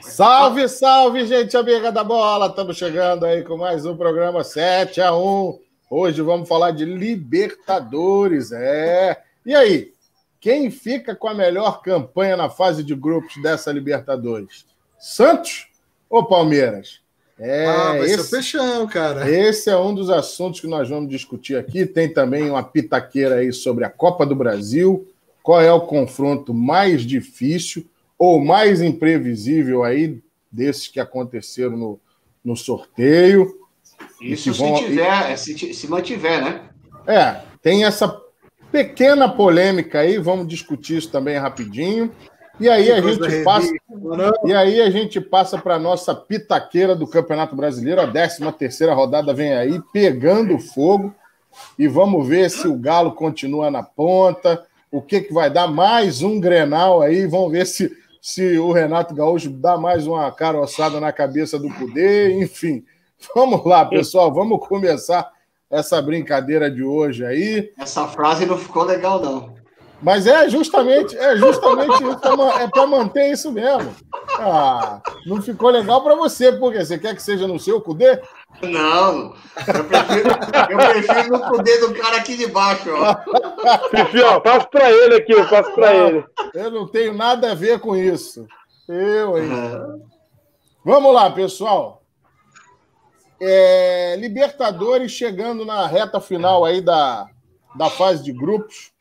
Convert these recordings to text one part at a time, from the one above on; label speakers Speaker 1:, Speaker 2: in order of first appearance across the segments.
Speaker 1: Salve, salve, gente amiga da bola! Estamos chegando aí com mais um programa 7-1. Hoje vamos falar de Libertadores. E aí, quem fica com a melhor campanha na fase de grupos dessa Libertadores? Santos ou Palmeiras?
Speaker 2: Vai ser o Peixão, cara.
Speaker 1: Esse é um dos assuntos que nós vamos discutir aqui. Tem também uma pitaqueira aí sobre a Copa do Brasil. Qual é o confronto mais difícil ou mais imprevisível desses que aconteceram no sorteio?
Speaker 3: Isso se mantiver, né?
Speaker 1: Tem essa pequena polêmica aí, vamos discutir isso também rapidinho. E aí a gente passa para a nossa pitaqueira do Campeonato Brasileiro, a 13ª rodada vem aí, pegando fogo, e vamos ver se o Galo continua na ponta, o que vai dar mais um Grenal aí, vamos ver se o Renato Gaúcho dá mais uma caroçada na cabeça do Cudê, enfim. Vamos lá, pessoal, vamos começar essa brincadeira de hoje aí.
Speaker 3: Essa frase não ficou legal, não.
Speaker 1: Mas é justamente isso, é para manter isso mesmo. Não ficou legal para você, porque você quer que seja no seu Cudê?
Speaker 3: Não, eu prefiro no Cudê do cara aqui de baixo, ó.
Speaker 4: Fifi, ó, passo para ele aqui, ele.
Speaker 1: Eu não tenho nada a ver com isso. Vamos lá, pessoal. Libertadores chegando na reta final aí da fase de grupos.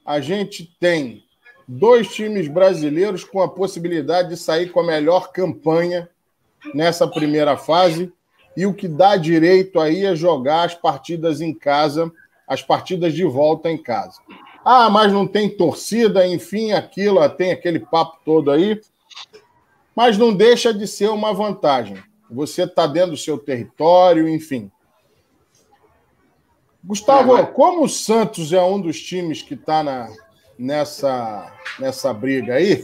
Speaker 1: A gente tem 2 times brasileiros com a possibilidade de sair com a melhor campanha nessa primeira fase, e o que dá direito aí é jogar as partidas em casa, as partidas de volta em casa. Mas não tem torcida, enfim, tem aquele papo todo aí, mas não deixa de ser uma vantagem. Você está dentro do seu território, enfim. Gustavo, como o Santos é um dos times que está nessa briga aí,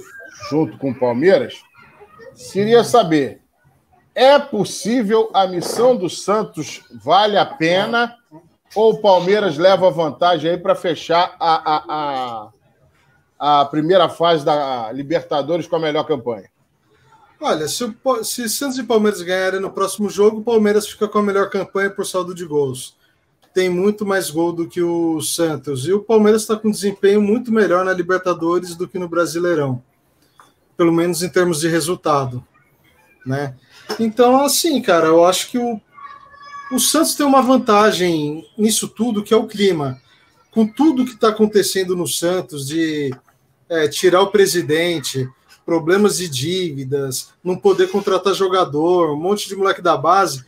Speaker 1: junto com o Palmeiras, queria saber, é possível a missão do Santos vale a pena ou o Palmeiras leva vantagem aí para fechar a primeira fase da Libertadores com a melhor campanha?
Speaker 2: Olha, se Santos e Palmeiras ganharem no próximo jogo, o Palmeiras fica com a melhor campanha por saldo de gols. Tem muito mais gol do que o Santos. E o Palmeiras está com um desempenho muito melhor na Libertadores do que no Brasileirão. Pelo menos em termos de resultado, né? Então, assim, cara, eu acho que o Santos tem uma vantagem nisso tudo, que é o clima. Com tudo que está acontecendo no Santos, de tirar o presidente, problemas de dívidas, não poder contratar jogador, um monte de moleque da base,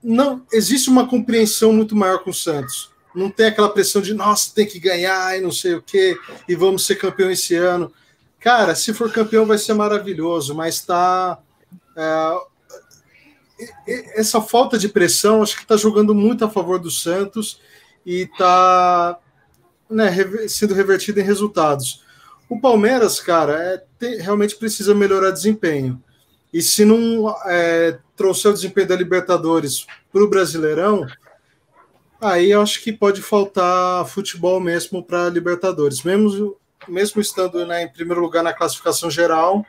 Speaker 2: não existe uma compreensão muito maior com o Santos. Não tem aquela pressão de, nossa, tem que ganhar e não sei o quê, e vamos ser campeão esse ano. Cara, se for campeão vai ser maravilhoso, mas essa falta de pressão acho que está jogando muito a favor do Santos e está sendo revertido em resultados. O Palmeiras, cara, realmente precisa melhorar desempenho. E se não trouxer o desempenho da Libertadores para o Brasileirão, aí eu acho que pode faltar futebol mesmo para a Libertadores. Mesmo estando em primeiro lugar na classificação geral,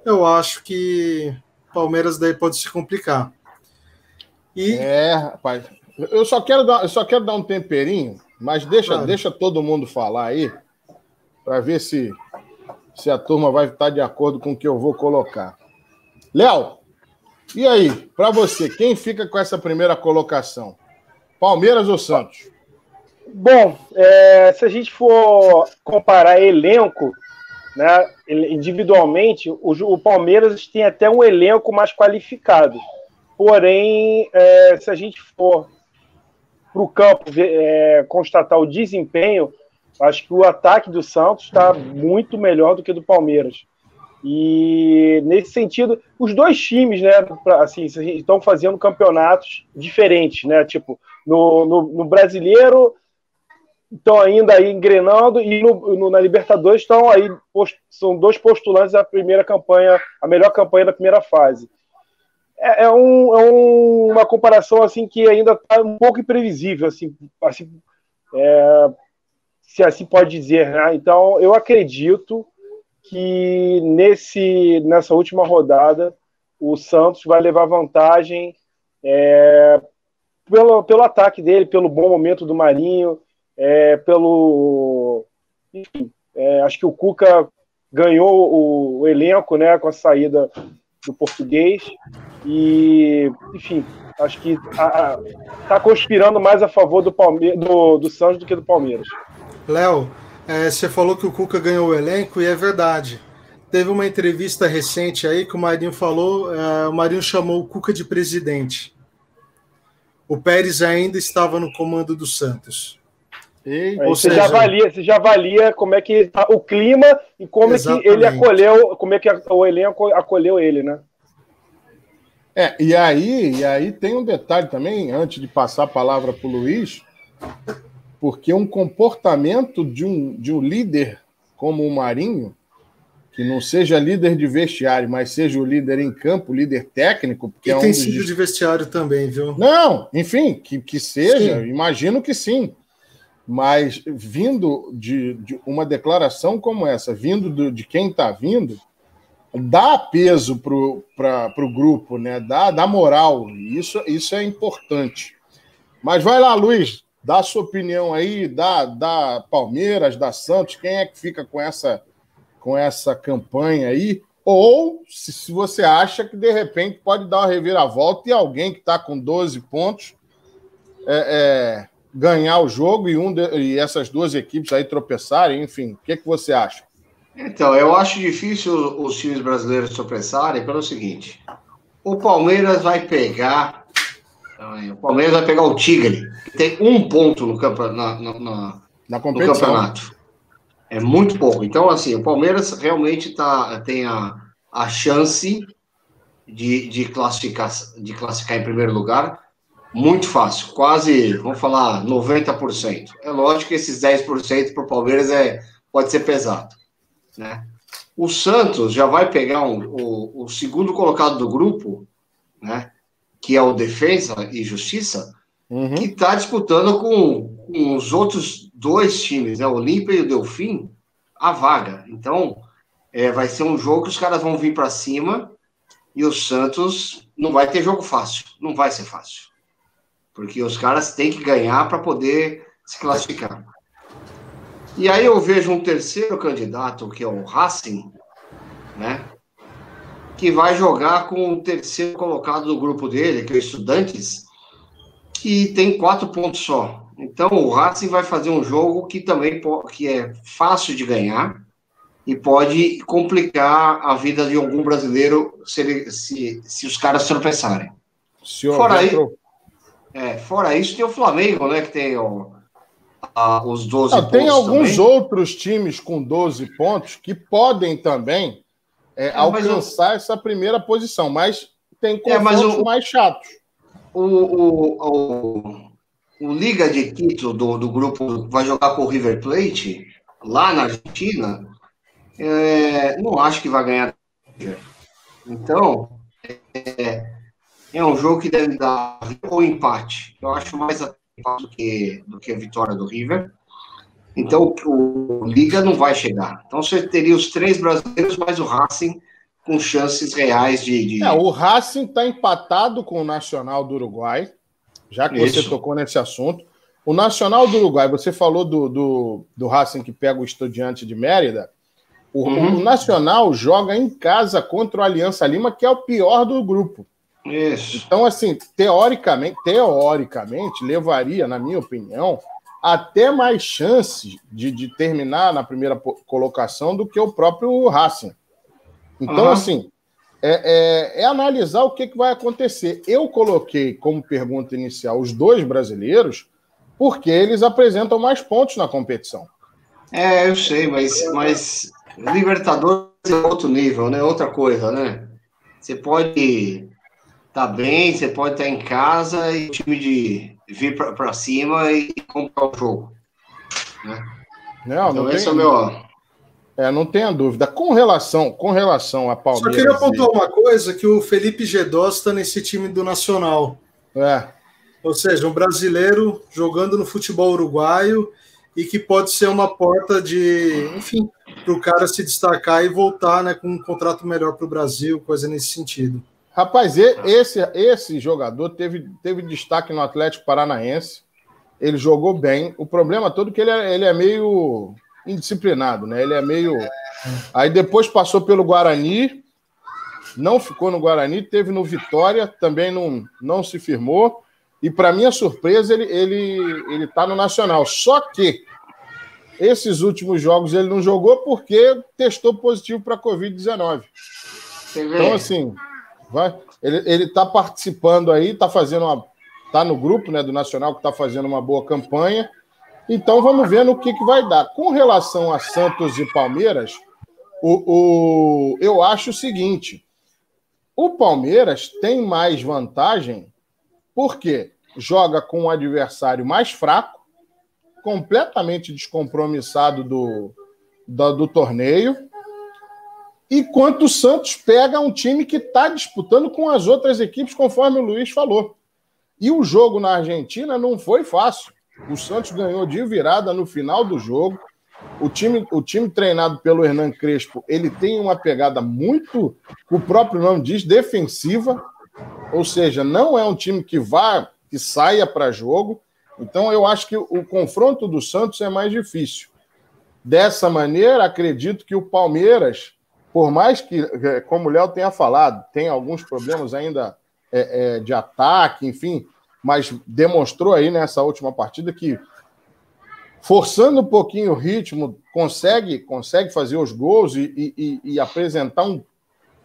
Speaker 2: eu acho que o Palmeiras daí pode se complicar.
Speaker 1: Rapaz, eu só quero dar um temperinho, mas deixa todo mundo falar aí, para ver se a turma vai estar de acordo com o que eu vou colocar. Léo, e aí, para você, quem fica com essa primeira colocação? Palmeiras ou Santos?
Speaker 4: Bom, se a gente for comparar elenco, né, individualmente, o Palmeiras tem até um elenco mais qualificado. Porém, se a gente for para o campo constatar o desempenho, acho que o ataque do Santos está muito melhor do que do Palmeiras. E, nesse sentido, os dois times, né, assim, estão fazendo campeonatos diferentes, né? Tipo, no Brasileiro estão ainda aí engrenando e na Libertadores estão aí, são 2 postulantes à primeira campanha, a melhor campanha da primeira fase. Uma comparação assim que ainda está um pouco imprevisível, assim, se assim pode dizer, né? Então eu acredito que nessa última rodada o Santos vai levar vantagem pelo ataque dele, pelo bom momento do Marinho, enfim, acho que o Cuca ganhou o elenco, né, com a saída do português e, enfim, acho que tá conspirando mais a favor do Santos do que do Palmeiras.
Speaker 2: Léo, você falou que o Cuca ganhou o elenco e é verdade. Teve uma entrevista recente aí que o Marinho falou, o Marinho chamou o Cuca de presidente. O Pérez ainda estava no comando do Santos.
Speaker 4: Você já avalia como é que tá o clima e como Exatamente. É que ele acolheu, como é que o elenco acolheu ele, né?
Speaker 1: E aí tem um detalhe também, antes de passar a palavra para o Luiz, porque um comportamento de um líder como o Marinho, que não seja líder de vestiário, mas seja o líder em campo, líder técnico... Porque
Speaker 2: e tem sido de vestiário também, viu?
Speaker 1: Não, enfim, que seja, sim. Imagino que sim. Mas vindo de uma declaração como essa, vindo de quem está vindo, dá peso para o grupo, né? Dá moral. Isso é importante. Mas vai lá, Luiz, dá a sua opinião aí, da Palmeiras, da Santos, quem é que fica com essa campanha aí? Ou se você acha que, de repente, pode dar uma reviravolta e alguém que está com 12 pontos ganhar o jogo e essas duas equipes aí tropeçarem, enfim, o que você acha?
Speaker 3: Então, eu acho difícil os times brasileiros tropeçarem pelo seguinte, o Palmeiras vai pegar o Tigre, que tem 1 ponto no campeonato. É muito pouco. Então, assim, o Palmeiras realmente tem a chance de classificar em primeiro lugar muito fácil, quase, vamos falar, 90%. É lógico que esses 10% para o Palmeiras pode ser pesado, né? O Santos já vai pegar o segundo colocado do grupo, né, que é o Defensa e Justiça, que está disputando com os outros 2 times, né, o Olímpia e o Delfim, a vaga. Então, vai ser um jogo que os caras vão vir para cima e o Santos não vai ter jogo fácil, não vai ser fácil. Porque os caras têm que ganhar para poder se classificar. E aí eu vejo um terceiro candidato, que é o Racing, né, que vai jogar com o terceiro colocado do grupo dele, que é o Estudantes, que tem 4 pontos só. Então o Racing vai fazer um jogo que também que é fácil de ganhar e pode complicar a vida de algum brasileiro se os caras tropeçarem. Fora isso, tem o Flamengo, né? Que tem os 12 pontos.
Speaker 1: Tem alguns também. Outros times com 12 pontos que podem também alcançar essa primeira posição, mas tem confrontos mais chatos.
Speaker 3: O Liga de Quito do grupo vai jogar com o River Plate, lá na Argentina, não acho que vai ganhar. Então, é um jogo que deve dar ou empate. Eu acho mais empate do que a vitória do River. Então, o Liga não vai chegar. Então, você teria os 3 brasileiros, mais o Racing com chances reais de...
Speaker 1: o Racing está empatado com o Nacional do Uruguai, já que você tocou nesse assunto. O Nacional do Uruguai, você falou do Racing que pega o Estudiante de Mérida. O Nacional joga em casa contra o Aliança Lima, que é o pior do grupo.
Speaker 3: Isso.
Speaker 1: Então, assim, teoricamente, levaria, na minha opinião, até mais chances de terminar na primeira colocação do que o próprio Racing. Então, assim, analisar o que vai acontecer. Eu coloquei como pergunta inicial os 2 brasileiros porque eles apresentam mais pontos na competição.
Speaker 3: Eu sei, mas Libertadores é outro nível, né? Outra coisa, né? Você pode... tá bem, você pode estar em casa e o time de vir para cima e comprar o jogo. Né?
Speaker 1: Não esse é o meu... não tenha dúvida. Com relação a Palmeiras...
Speaker 2: Só queria apontar uma coisa, que o Felipe Gedós está nesse time do Nacional. Ou seja, um brasileiro jogando no futebol uruguaio e que pode ser uma porta de, enfim, para o cara se destacar e voltar, né, com um contrato melhor para o Brasil, coisa nesse sentido.
Speaker 1: Rapaz, esse jogador teve destaque no Atlético Paranaense. Ele jogou bem. O problema todo é que ele é meio indisciplinado, né? Ele é meio... Aí depois passou pelo Guarani, não ficou no Guarani, teve no Vitória, também não se firmou. E, para minha surpresa, ele tá no Nacional. Só que esses últimos jogos ele não jogou porque testou positivo para a Covid-19. Então, assim, ele tá participando aí, tá no grupo, né, do Nacional, que está fazendo uma boa campanha. Então, vamos ver no que vai dar. Com relação a Santos e Palmeiras, eu acho o seguinte: o Palmeiras tem mais vantagem porque joga com um adversário mais fraco, completamente descompromissado do torneio, enquanto o Santos pega um time que está disputando com as outras equipes, conforme o Luiz falou. E o jogo na Argentina não foi fácil. O Santos ganhou de virada no final do jogo. O time treinado pelo Hernan Crespo, ele tem uma pegada muito, o próprio nome diz, defensiva. Ou seja, não é um time que saia para jogo. Então, eu acho que o confronto do Santos é mais difícil. Dessa maneira, acredito que o Palmeiras, por mais que, como o Léo tenha falado, tem alguns problemas ainda de ataque, enfim, mas demonstrou aí nessa última partida que, forçando um pouquinho o ritmo, consegue fazer os gols e apresentar um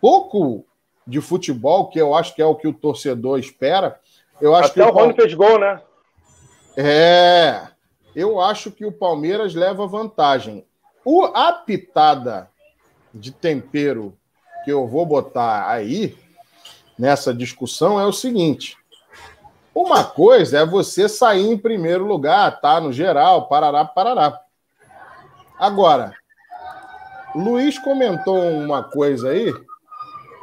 Speaker 1: pouco de futebol, que eu acho que é o que o torcedor espera. Eu acho
Speaker 4: Até o Rony fez gol, né?
Speaker 1: Eu acho que o Palmeiras leva vantagem. A pitada de tempero que eu vou botar aí nessa discussão é o seguinte: uma coisa é você sair em primeiro lugar, tá no geral, parará. Agora, Luiz comentou uma coisa aí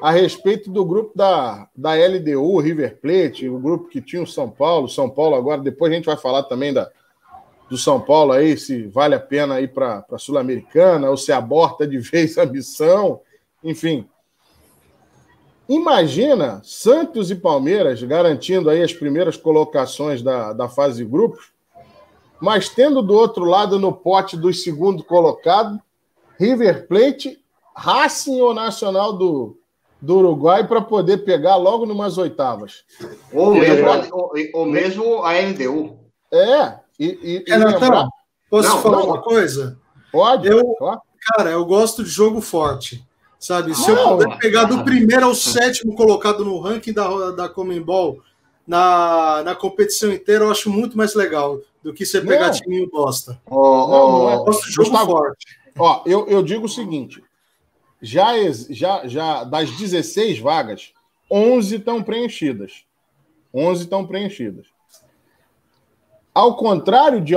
Speaker 1: a respeito do grupo da LDU, River Plate, o grupo que tinha o São Paulo agora, depois a gente vai falar também do São Paulo aí, se vale a pena ir para a Sul-Americana, ou se aborta de vez a missão, enfim. Imagina Santos e Palmeiras garantindo aí as primeiras colocações da fase de grupos, mas tendo do outro lado no pote do segundo colocado, River Plate, Racing ou Nacional do Uruguai para poder pegar logo numas oitavas.
Speaker 3: Ou mesmo a LDU.
Speaker 2: Renatão, posso falar uma coisa?
Speaker 1: Pode.
Speaker 2: Cara, eu gosto de jogo forte. Sabe, se eu puder pegar do primeiro ao sétimo colocado no ranking da Conmebol na competição inteira, eu acho muito mais legal do que você pegar timinho bosta.
Speaker 1: Eu
Speaker 2: gosto de jogo forte.
Speaker 1: Eu digo o seguinte: já das 16 vagas, 11 estão preenchidas. 11 estão preenchidas. Ao contrário de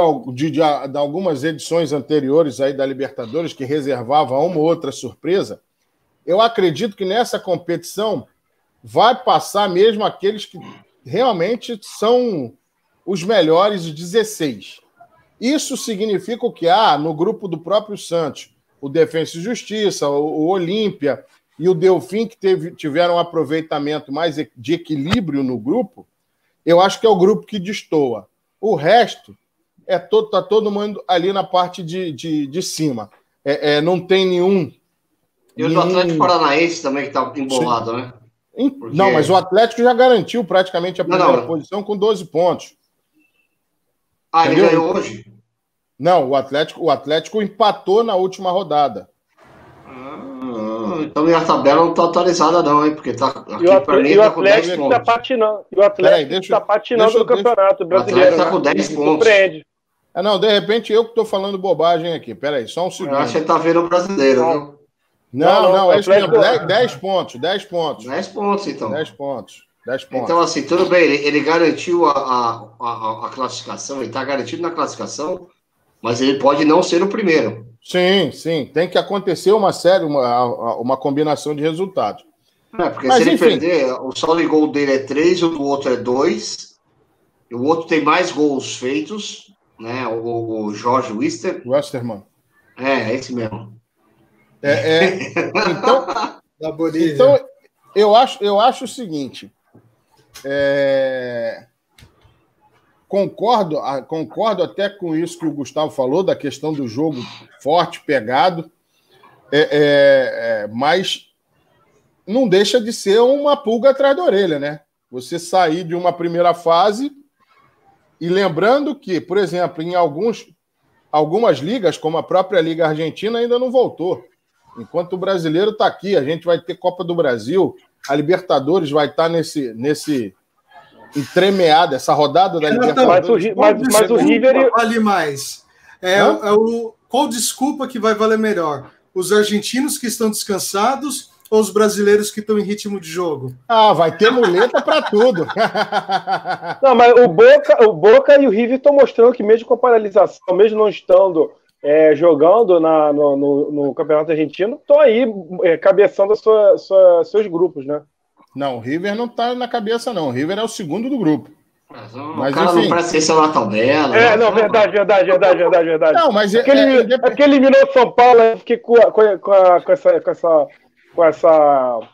Speaker 1: algumas edições anteriores aí da Libertadores, que reservava uma ou outra surpresa, eu acredito que nessa competição vai passar mesmo aqueles que realmente são os melhores, os 16. Isso significa o quê? No grupo do próprio Santos, o Defensa e Justiça, o Olímpia e o Delfim, que tiveram um aproveitamento mais de equilíbrio no grupo, eu acho que é o grupo que destoa. O resto tá todo mundo ali na parte de cima. Não tem nenhum...
Speaker 3: E o do Atlético Paranaense também, que está embolado, né?
Speaker 1: Porque... Não, mas o Atlético já garantiu praticamente a primeira posição com 12 pontos.
Speaker 3: Ele ganhou hoje?
Speaker 1: Não, o Atlético empatou na última rodada.
Speaker 3: Então minha tabela não está atualizada não, hein? Porque tá aqui para mim
Speaker 4: tá com 10 pontos. Tá patinando. E o Atlético está patinando no Campeonato Brasileiro.
Speaker 3: O Atlético está com 10 pontos.
Speaker 4: Surpreende.
Speaker 1: De repente eu que estou falando bobagem aqui. Peraí, só um segundo.
Speaker 3: Eu acho que ele está vendo o brasileiro, viu?
Speaker 1: Não, é 10 pontos. 10 pontos.
Speaker 3: 10 pontos, então.
Speaker 1: 10 pontos.
Speaker 3: Então, assim, tudo bem, ele garantiu a classificação, ele está garantido na classificação, mas ele pode não ser o primeiro.
Speaker 1: Sim. Tem que acontecer uma combinação de resultados.
Speaker 3: Porque se ele perder, o saldo de gol dele é 3, o do outro é 2, o outro tem mais gols feitos, né? O Jorge
Speaker 1: Westermann.
Speaker 3: Esse mesmo.
Speaker 1: Então,
Speaker 2: Da Bolívia.
Speaker 1: então eu acho o seguinte. Concordo até com isso que o Gustavo falou, da questão do jogo forte, pegado, mas não deixa de ser uma pulga atrás da orelha, né? Você sair de uma primeira fase e lembrando que, por exemplo, em algumas ligas, como a própria Liga Argentina, ainda não voltou. Enquanto o brasileiro está aqui, a gente vai ter Copa do Brasil, a Libertadores vai estar nesse entremeada, essa rodada da Libertadores.
Speaker 4: Mas o River
Speaker 2: vale mais. Qual desculpa que vai valer melhor? Os argentinos que estão descansados ou os brasileiros que estão em ritmo de jogo?
Speaker 1: Vai ter muleta para tudo.
Speaker 4: Não, mas o Boca e o River estão mostrando que mesmo com a paralisação, mesmo não estando jogando no Campeonato Argentino, estão aí cabeçando seus grupos, né?
Speaker 1: Não, o River não está na cabeça, não. O River é o segundo do grupo.
Speaker 3: Mas o cara não presta atenção na tabela.
Speaker 4: Verdade.
Speaker 1: Não, mas
Speaker 4: porque eliminou o São Paulo, eu fiquei com essa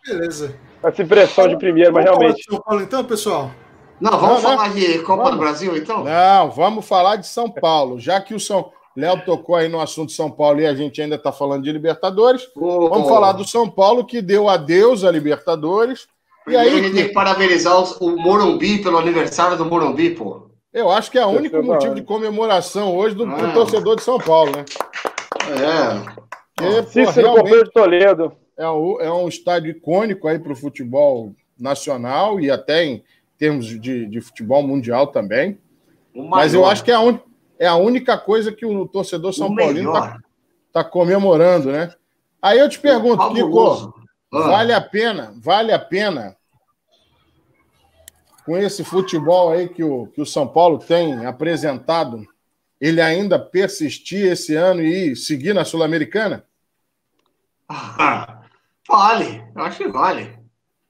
Speaker 2: Beleza.
Speaker 4: Essa impressão de primeiro, mas realmente.
Speaker 2: São Paulo, então, pessoal?
Speaker 3: Não, vamos falar de Copa do Brasil, então?
Speaker 1: Não, vamos falar de São Paulo. Já que o Léo tocou aí no assunto São Paulo e a gente ainda está falando de Libertadores, vamos falar do São Paulo, que deu adeus à Libertadores. E aí,
Speaker 3: a gente tem que parabenizar o Morumbi pelo aniversário do Morumbi, pô.
Speaker 1: Eu acho que é o único motivo de comemoração hoje do torcedor de São Paulo, né?
Speaker 4: Realmente, de Toledo.
Speaker 1: É um estádio icônico aí para o futebol nacional e até em termos de futebol mundial também. Mas eu acho que é a única coisa que o torcedor São Paulino está comemorando, né? Aí eu te pergunto, Kiko, vale a pena com esse futebol aí que o São Paulo tem apresentado, ele ainda persistir esse ano e seguir na Sul-Americana?
Speaker 3: Vale, eu acho que vale.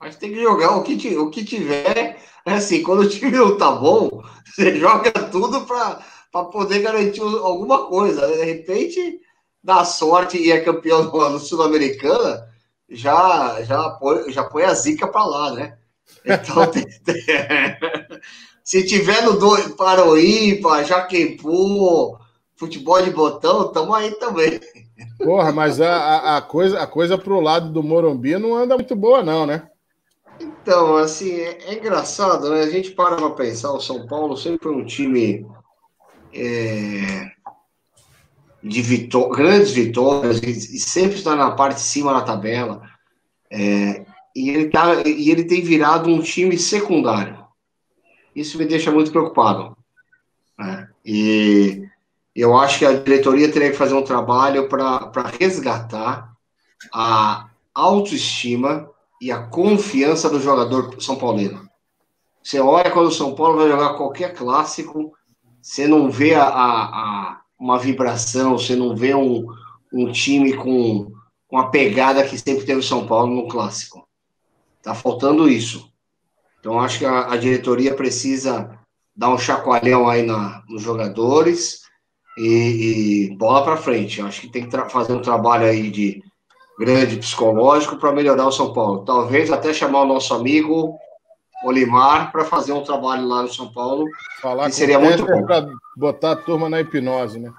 Speaker 3: Mas tem que jogar o que tiver. Assim, quando o time não tá bom, você joga tudo para poder garantir alguma coisa. De repente, dá sorte e é campeão do Sul-Americana, já põe a zica para lá, né? Então, se tiver no Paroímpa, Jaquepu, futebol de botão, estamos aí também.
Speaker 1: Porra, mas a coisa pro lado do Morumbi não anda muito boa, não, né?
Speaker 3: Então, assim, é engraçado, né? A gente para pensar, o São Paulo sempre foi um time de grandes vitórias e sempre está na parte de cima da tabela. E ele tem virado um time secundário. Isso me deixa muito preocupado. E eu acho que a diretoria teria que fazer um trabalho para resgatar a autoestima e a confiança do jogador São Paulino. Você olha quando o São Paulo vai jogar qualquer clássico, você não vê uma vibração, você não vê um time com a pegada que sempre teve o São Paulo no clássico. Tá faltando isso. Então, acho que a diretoria precisa dar um chacoalhão aí nos jogadores e bola para frente. Acho que tem que fazer um trabalho aí de grande psicológico para melhorar o São Paulo. Talvez até chamar o nosso amigo Olimar para fazer um trabalho lá no São Paulo.
Speaker 1: Falar
Speaker 3: que seria muito bom.
Speaker 1: Para botar a turma na hipnose, né?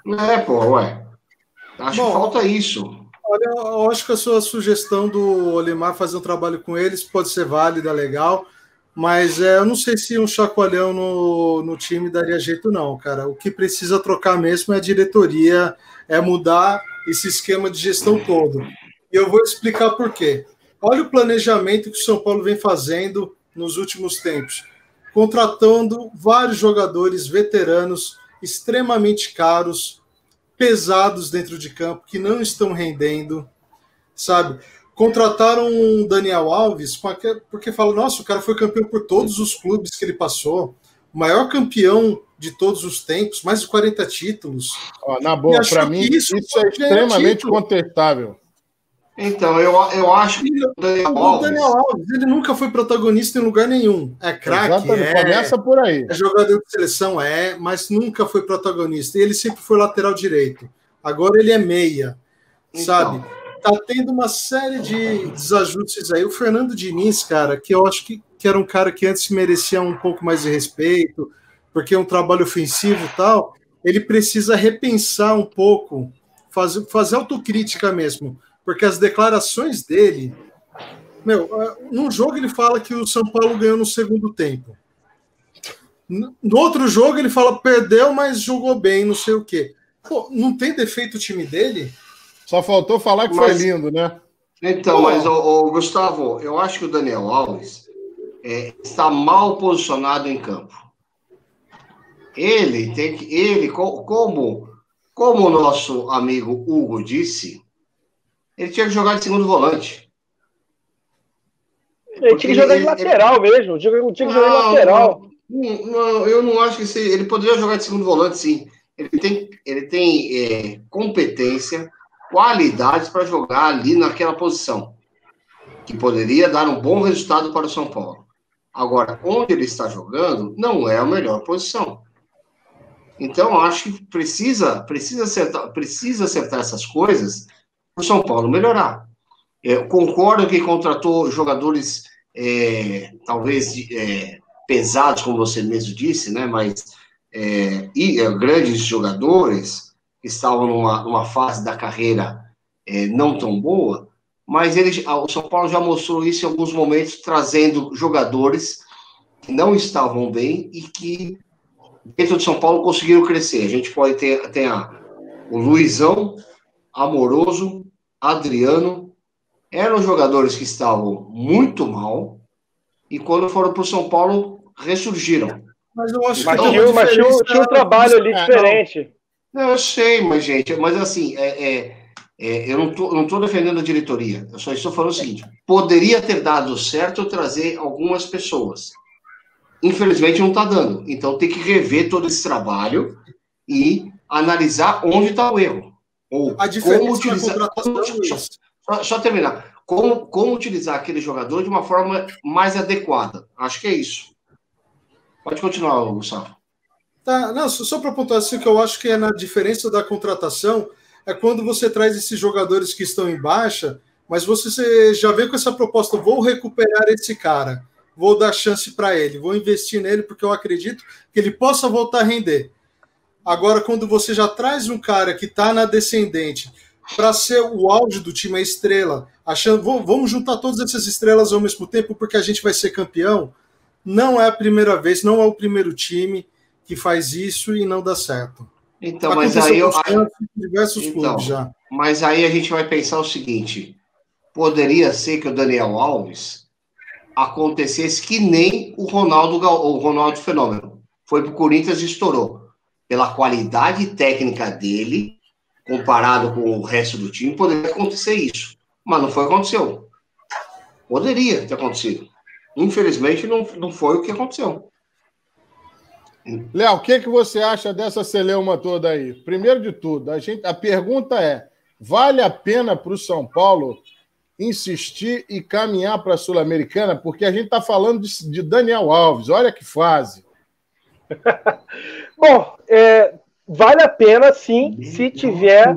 Speaker 3: Acho que falta isso.
Speaker 2: Olha, eu acho que a sua sugestão do Olimar fazer um trabalho com eles pode ser válida, legal, mas eu não sei se um chacoalhão no time daria jeito, não, cara. O que precisa trocar mesmo é a diretoria, é mudar esse esquema de gestão todo. E eu vou explicar por quê. Olha o planejamento que o São Paulo vem fazendo nos últimos tempos, contratando vários jogadores veteranos extremamente caros, pesados dentro de campo, que não estão rendendo, sabe? Contrataram um Daniel Alves porque falam, nossa, o cara foi campeão por todos os clubes que ele passou, o maior campeão de todos os tempos, mais de 40 títulos.
Speaker 1: Na boa, para mim, isso é extremamente contestável.
Speaker 3: Então, eu acho que o Daniel
Speaker 2: Alves, ele nunca foi protagonista em lugar nenhum. É craque,
Speaker 1: começa por aí.
Speaker 2: É jogador de seleção, mas nunca foi protagonista. E ele sempre foi lateral direito. Agora ele é meia, sabe? Tá tendo uma série de desajustes aí. O Fernando Diniz, cara, que eu acho que era um cara que antes merecia um pouco mais de respeito, porque é um trabalho ofensivo e tal, ele precisa repensar um pouco, fazer autocrítica mesmo. Porque as declarações dele... num jogo ele fala que o São Paulo ganhou no segundo tempo. No outro jogo ele fala perdeu, mas jogou bem, não sei o quê. Pô, não tem defeito o time dele?
Speaker 1: Só faltou falar que foi lindo, né?
Speaker 3: Então, mas, Gustavo, eu acho que o Daniel Alves está mal posicionado em campo. Como o nosso amigo Hugo disse, ele tinha que jogar de segundo volante.
Speaker 4: Ele tinha que jogar de lateral mesmo. Tinha que jogar de lateral.
Speaker 3: Não, eu não acho que ele poderia jogar de segundo volante, sim. Ele tem competência, qualidades para jogar ali naquela posição, que poderia dar um bom resultado para o São Paulo. Agora, onde ele está jogando, não é a melhor posição. Então, acho que precisa acertar essas coisas para o São Paulo melhorar. Eu concordo que contratou jogadores talvez pesados, como você mesmo disse, né? Mas grandes jogadores que estavam numa fase da carreira não tão boa, mas o São Paulo já mostrou isso em alguns momentos, trazendo jogadores que não estavam bem e que dentro de São Paulo conseguiram crescer. A gente pode ter o Luizão, Amoroso, Adriano, eram jogadores que estavam muito mal e quando foram para o São Paulo, ressurgiram.
Speaker 2: Mas eu acho
Speaker 4: que tinha um trabalho ali diferente.
Speaker 3: Não, eu sei, mas assim, eu não estou defendendo a diretoria, eu só estou falando o seguinte, poderia ter dado certo eu trazer algumas pessoas. Infelizmente não está dando, então tem que rever todo esse trabalho e analisar onde está o erro. Ou
Speaker 2: a diferença como utilizar...
Speaker 3: Só terminar. Como utilizar aquele jogador de uma forma mais adequada. Acho que é isso. Pode continuar, Gustavo.
Speaker 2: Tá, não, só para pontuar assim, que eu acho que é na diferença da contratação, é quando você traz esses jogadores que estão em baixa, mas você já vem com essa proposta, vou recuperar esse cara, vou dar chance para ele, vou investir nele, porque eu acredito que ele possa voltar a render. Agora, quando você já traz um cara que está na descendente para ser o auge do time, a estrela, achando, vamos juntar todas essas estrelas ao mesmo tempo porque a gente vai ser campeão, não é a primeira vez, não é o primeiro time que faz isso e não dá certo.
Speaker 3: Então, mas aí
Speaker 2: diversos clubes já.
Speaker 3: Mas aí a gente vai pensar o seguinte, poderia ser que o Daniel Alves acontecesse que nem o Ronaldo Fenômeno. Foi pro Corinthians e estourou. Pela qualidade técnica dele, comparado com o resto do time, poderia acontecer isso. Mas não aconteceu. Poderia ter acontecido. Infelizmente, não foi o que aconteceu.
Speaker 1: Léo, o que você acha dessa celeuma toda aí? Primeiro de tudo, a pergunta é, vale a pena para o São Paulo insistir e caminhar para a Sul-Americana? Porque a gente está falando de Daniel Alves, olha que fase.
Speaker 4: Bom, vale a pena sim, se tiver...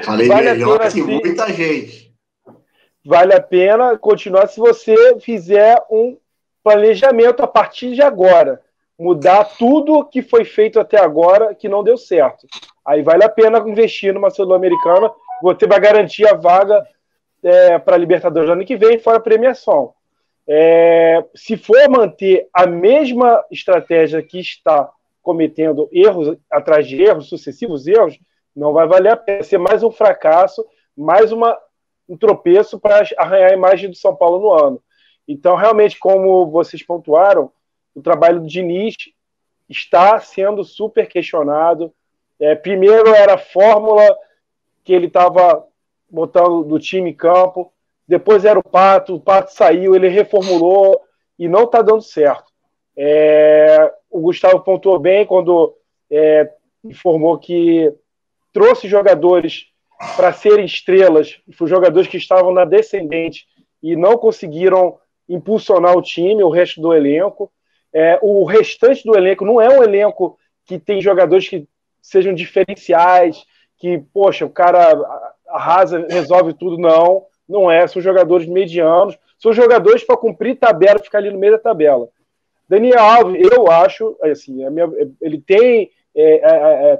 Speaker 3: Falei vale melhor que muita gente.
Speaker 4: Vale a pena continuar se você fizer um planejamento a partir de agora. Mudar tudo que foi feito até agora que não deu certo. Aí vale a pena investir numa Sul-Americana. Você vai garantir a vaga para a Libertadores ano que vem, fora a premiação. Se for manter a mesma estratégia que está cometendo erros atrás de erros, sucessivos erros, não vai valer a pena. Vai ser mais um fracasso, mais um tropeço para arranhar a imagem do São Paulo no ano. Então, realmente, como vocês pontuaram, o trabalho do Diniz está sendo super questionado. Primeiro era a fórmula que ele estava botando do time em campo, depois era o Pato saiu, ele reformulou e não está dando certo. O Gustavo pontuou bem quando informou que trouxe jogadores para serem estrelas, jogadores que estavam na descendente e não conseguiram impulsionar o time, o resto do elenco. O restante do elenco não é um elenco que tem jogadores que sejam diferenciais, que, poxa, o cara arrasa, resolve tudo. Não é. São jogadores medianos, são jogadores para cumprir tabela, ficar ali no meio da tabela. Daniel Alves, eu acho, assim, ele tem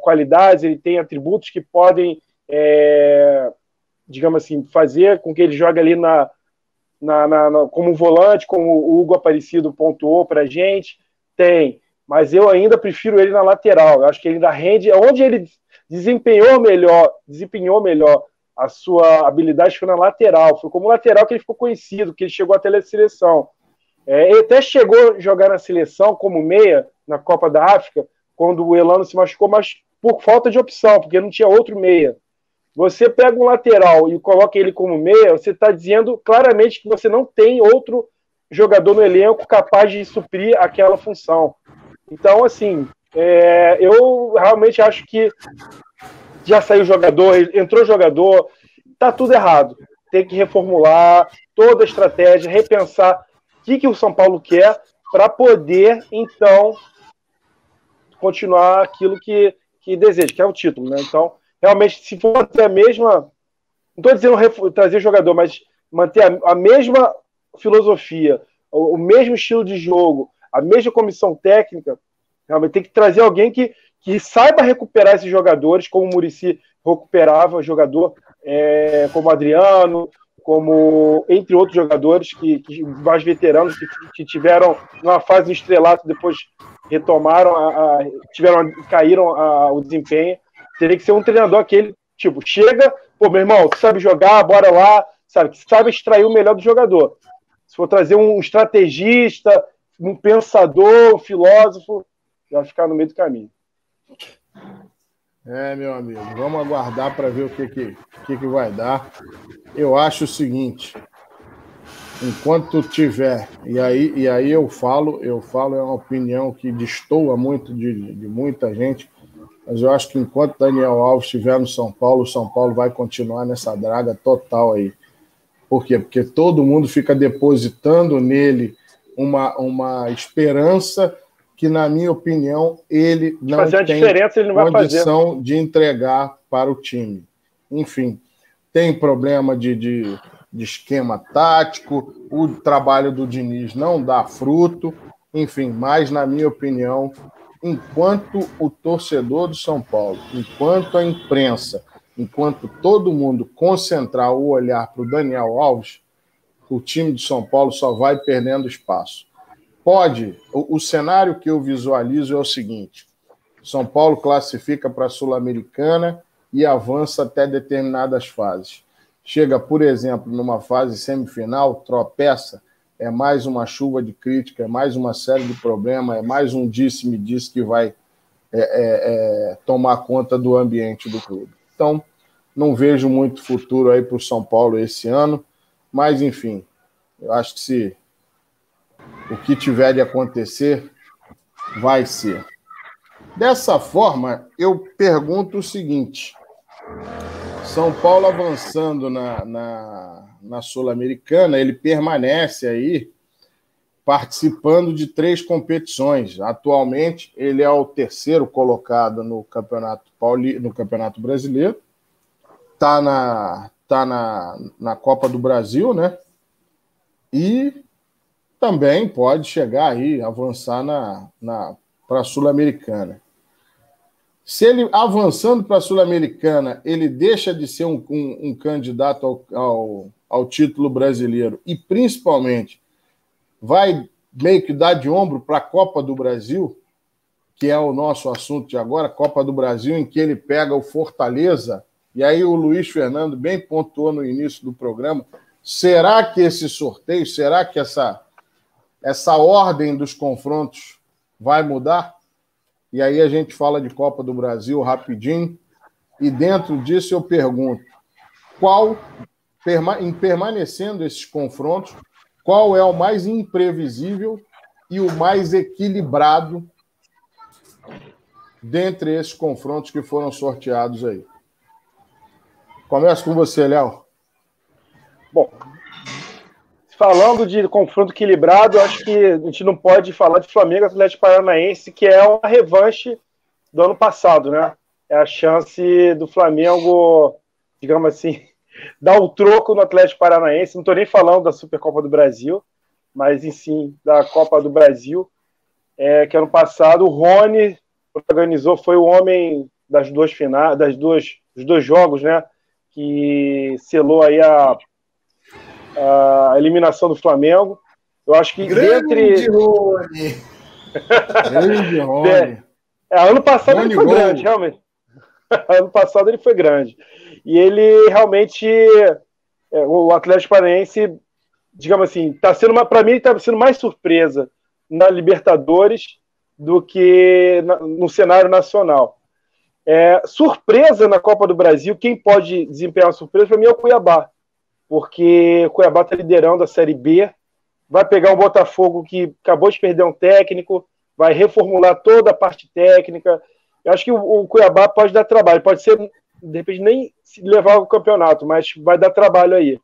Speaker 4: qualidades, ele tem atributos que podem, digamos assim, fazer com que ele jogue ali como volante, como o Hugo Aparecido pontuou para a gente. Tem, mas eu ainda prefiro ele na lateral. Eu acho que ele ainda rende, onde ele desempenhou melhor a sua habilidade foi na lateral. Foi como lateral que ele ficou conhecido, que ele chegou até a seleção. Ele até chegou a jogar na seleção como meia, na Copa da África, quando o Elano se machucou, mas por falta de opção, porque não tinha outro meia. Você pega um lateral e coloca ele como meia, você está dizendo claramente que você não tem outro jogador no elenco capaz de suprir aquela função. Então, assim, eu realmente acho que já saiu jogador, entrou jogador, tá tudo errado. Tem que reformular toda a estratégia, repensar o que o São Paulo quer para poder, então, continuar aquilo que deseja, que é o título, né? Então, realmente, se for manter a mesma... Não estou dizendo trazer jogador, mas manter a mesma filosofia, o mesmo estilo de jogo, a mesma comissão técnica, realmente tem que trazer alguém que saiba recuperar esses jogadores, como o Muricy recuperava jogador, como o Adriano, como entre outros jogadores mais veteranos que tiveram uma fase no estrelato, depois retomaram, caíram o desempenho. Teria que ser um treinador aquele, tipo, chega, pô, meu irmão, tu sabe jogar, bora lá, sabe, que sabe extrair o melhor do jogador. Se for trazer um estrategista, um pensador, um filósofo, vai ficar no meio do caminho.
Speaker 1: Meu amigo, vamos aguardar para ver o que vai dar. Eu acho o seguinte, enquanto tiver, e aí eu falo, é uma opinião que destoa muito de muita gente, mas eu acho que enquanto Daniel Alves estiver no São Paulo, o São Paulo vai continuar nessa draga total aí. Por quê? Porque todo mundo fica depositando nele uma esperança que, na minha opinião, ele não tem condição de entregar para o time. Enfim, tem problema de esquema tático, o trabalho do Diniz não dá fruto, enfim, mas, na minha opinião, enquanto o torcedor do São Paulo, enquanto a imprensa, enquanto todo mundo concentrar o olhar para o Daniel Alves, o time de São Paulo só vai perdendo espaço. O cenário que eu visualizo é o seguinte: São Paulo classifica para a Sul-Americana e avança até determinadas fases. Chega, por exemplo, numa fase semifinal, tropeça, é mais uma chuva de crítica, é mais uma série de problemas, é mais um disse-me-disse que vai tomar conta do ambiente do clube. Então, não vejo muito futuro aí para o São Paulo esse ano, mas, enfim, eu acho que o que tiver de acontecer, vai ser. Dessa forma, eu pergunto o seguinte: São Paulo avançando na Sul-Americana, ele permanece aí participando de 3 competições. Atualmente, ele é o 3º colocado no Campeonato Brasileiro, está na Copa do Brasil, né? E também pode chegar aí, avançar para a Sul-Americana. Se ele avançando para a Sul-Americana, ele deixa de ser um candidato ao título brasileiro e, principalmente, vai meio que dar de ombro para a Copa do Brasil, que é o nosso assunto de agora, Copa do Brasil, em que ele pega o Fortaleza, e aí o Luiz Fernando bem pontuou no início do programa, será que esse sorteio, será que essa ordem dos confrontos vai mudar? E aí a gente fala de Copa do Brasil rapidinho, e dentro disso eu pergunto, em permanecendo esses confrontos, qual é o mais imprevisível e o mais equilibrado dentre esses confrontos que foram sorteados aí? Começo com você, Léo.
Speaker 4: Bom, falando de confronto equilibrado, acho que a gente não pode falar de Flamengo e Atlético Paranaense, que é uma revanche do ano passado, né? É a chance do Flamengo, digamos assim, dar o troco no Atlético Paranaense. Não estou nem falando da Supercopa do Brasil, mas, em si, da Copa do Brasil, que ano passado o Rony organizou, foi o homem das duas finais, dos dois jogos, né? Que selou aí a eliminação do Flamengo. Eu acho que
Speaker 2: Grande Rony!
Speaker 1: Grande Rony!
Speaker 4: Ano passado ele foi grande, realmente. Ano passado ele foi grande. E ele realmente, o Atlético Paranaense, digamos assim, para mim, está sendo mais surpresa na Libertadores do que no cenário nacional. Surpresa na Copa do Brasil, quem pode desempenhar uma surpresa, para mim, é o Cuiabá. Porque o Cuiabá está liderando a Série B, vai pegar um Botafogo que acabou de perder um técnico, vai reformular toda a parte técnica. Eu acho que o Cuiabá pode dar trabalho, pode ser, de repente, nem se levar ao campeonato, mas vai dar trabalho aí.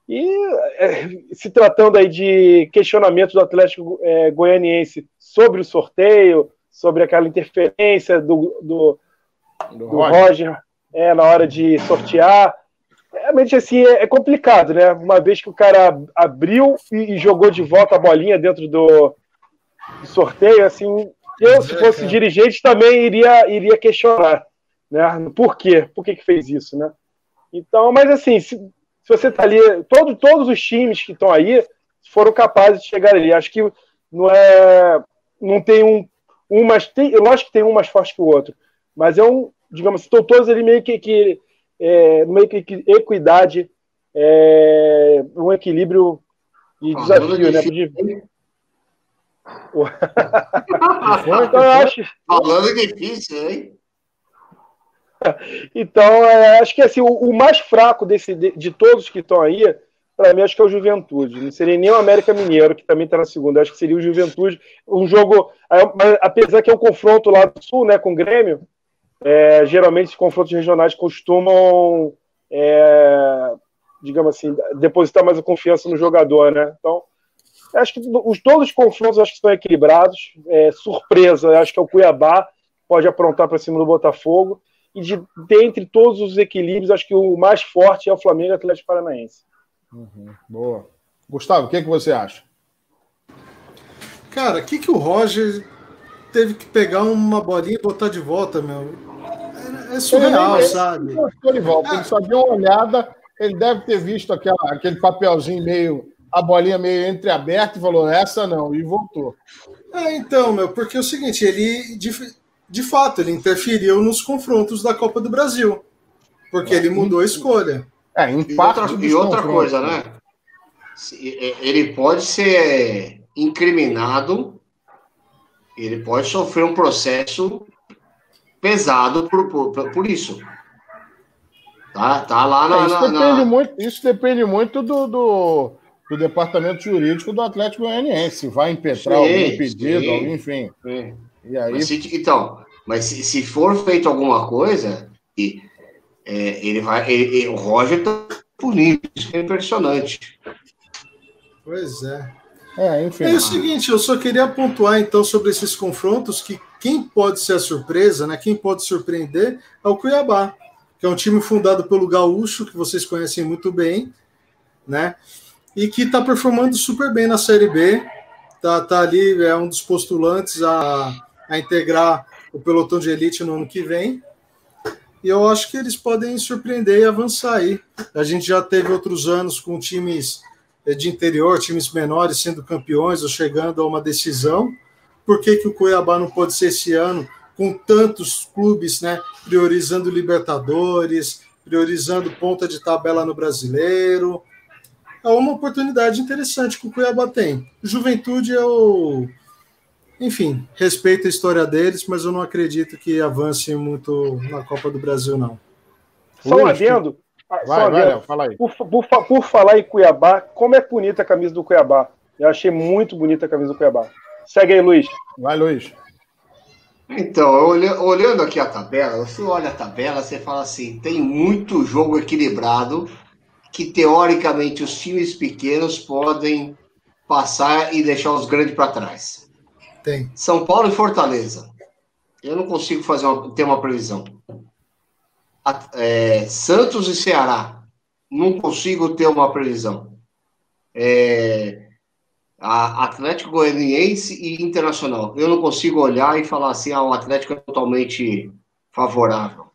Speaker 4: E se tratando aí de questionamentos do Atlético Goianiense sobre o sorteio, sobre aquela interferência do Roger na hora de sortear, realmente assim é complicado, né? Uma vez que o cara abriu e jogou de volta a bolinha dentro do sorteio, assim, eu, se fosse dirigente, também iria questionar, né? Por quê? Por que fez isso, né? Então, mas assim, se você está ali, todos os times que estão aí foram capazes de chegar ali. Acho que não tem mas lógico que tem um mais forte que o outro, mas digamos, estão todos ali meio que equidade, um equilíbrio de desafio, né? Então, eu acho...
Speaker 3: Falando difícil, hein?
Speaker 4: Então, acho que assim, o mais fraco de todos que estão aí, para mim, acho que é o Juventude. Não seria nem o América Mineiro, que também está na segunda. Acho que seria o Juventude. Um jogo, apesar que é um confronto lá do Sul, né, com o Grêmio, geralmente os confrontos regionais costumam, digamos assim, depositar mais a confiança no jogador, né? Então, acho que todos os confrontos acho que estão equilibrados. Surpresa, acho que é o Cuiabá, pode aprontar para cima do Botafogo. E dentre todos os equilíbrios, acho que o mais forte é o Flamengo e o Atlético Paranaense.
Speaker 1: Boa. Gustavo, o que você acha?
Speaker 2: Cara, o que o Roger teve que pegar uma bolinha e botar de volta, meu? É surreal, sabe?
Speaker 1: Ele só deu uma olhada, ele deve ter visto aquele papelzinho a bolinha meio entreaberta e falou, essa não, e voltou.
Speaker 2: Então, meu, porque é o seguinte, ele, de fato, ele interferiu nos confrontos da Copa do Brasil, porque ele mudou a escolha.
Speaker 3: E outra coisa, né? Ele pode ser incriminado, ele pode sofrer um processo pesado por isso. Tá lá
Speaker 1: Isso depende muito do departamento jurídico do Atlético Goianiense. Vai impetrar algum pedido, enfim.
Speaker 3: Sim.
Speaker 1: E aí...
Speaker 3: Mas se for feito alguma coisa, o Roger tá punido. Isso é impressionante.
Speaker 2: Pois é.
Speaker 1: Enfim.
Speaker 2: É o seguinte, eu só queria pontuar então sobre esses confrontos que quem pode ser a surpresa, né? Quem pode surpreender é o Cuiabá, que é um time fundado pelo Gaúcho, que vocês conhecem muito bem, né? E que está performando super bem na Série B. Tá ali, é um dos postulantes a integrar o pelotão de elite no ano que vem. E eu acho que eles podem surpreender e avançar aí. A gente já teve outros anos com times de interior, times menores sendo campeões ou chegando a uma decisão. Por que o Cuiabá não pode ser esse ano com tantos clubes, né, priorizando Libertadores, priorizando ponta de tabela no Brasileiro? É uma oportunidade interessante que o Cuiabá tem. Juventude enfim, respeito a história deles, mas eu não acredito que avance muito na Copa do Brasil, não.
Speaker 4: Só um adendo.
Speaker 1: Vai, fala aí.
Speaker 4: Por falar em Cuiabá, como é bonita a camisa do Cuiabá. Eu achei muito bonita a camisa do Cuiabá. Segue aí, Luiz.
Speaker 1: Vai, Luiz.
Speaker 3: Então, olhando aqui a tabela, você olha a tabela, você fala assim, tem muito jogo equilibrado que, teoricamente, os times pequenos podem passar e deixar os grandes para trás.
Speaker 2: Tem.
Speaker 3: São Paulo e Fortaleza. Eu não consigo ter uma previsão. Santos e Ceará. Não consigo ter uma previsão. Atlético Goianiense e Internacional. Eu não consigo olhar e falar assim, o Atlético é totalmente favorável.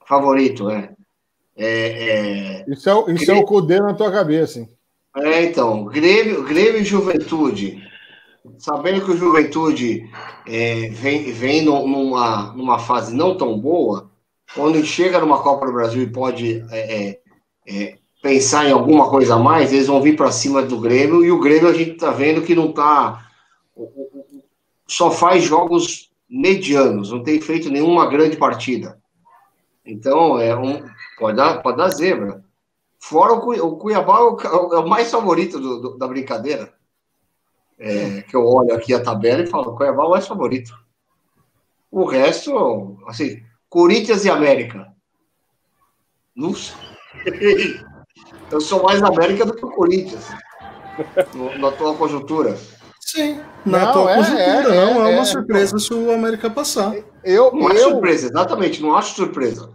Speaker 1: Favorito. Isso é o Cudê na tua cabeça, hein?
Speaker 3: Então, Grêmio e Juventude. Sabendo que o Juventude vem numa fase não tão boa, quando chega numa Copa do Brasil e pode pensar em alguma coisa a mais, eles vão vir para cima do Grêmio, e o Grêmio a gente está vendo que não está... Só faz jogos medianos, não tem feito nenhuma grande partida. Então, pode dar zebra. Fora o Cuiabá é o mais favorito da brincadeira. Que eu olho aqui a tabela e falo, Cuiabá é o mais favorito. O resto, assim, Corinthians e América. Não sei. Eu sou mais América do que o Corinthians. Na atual conjuntura.
Speaker 2: Sim, na atual conjuntura. Não é uma surpresa se o América passar.
Speaker 3: Não é surpresa, exatamente, não acho surpresa.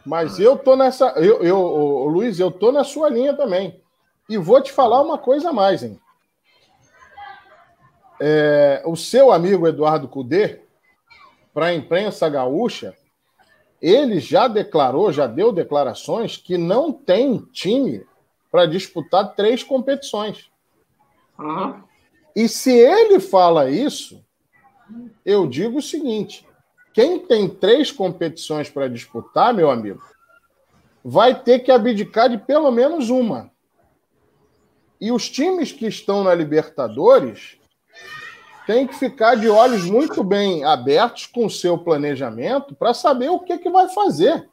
Speaker 1: Mas eu tô nessa... Luiz, eu tô na sua linha também. E vou te falar uma coisa a mais, hein? O seu amigo Eduardo Cudê, para a imprensa gaúcha, ele já deu declarações que não tem time para disputar 3 competições.
Speaker 3: Uhum.
Speaker 1: E se ele fala isso, eu digo o seguinte: quem tem 3 competições para disputar, meu amigo, vai ter que abdicar de pelo menos uma. E os times que estão na Libertadores têm que ficar de olhos muito bem abertos com o seu planejamento para saber o que vai fazer.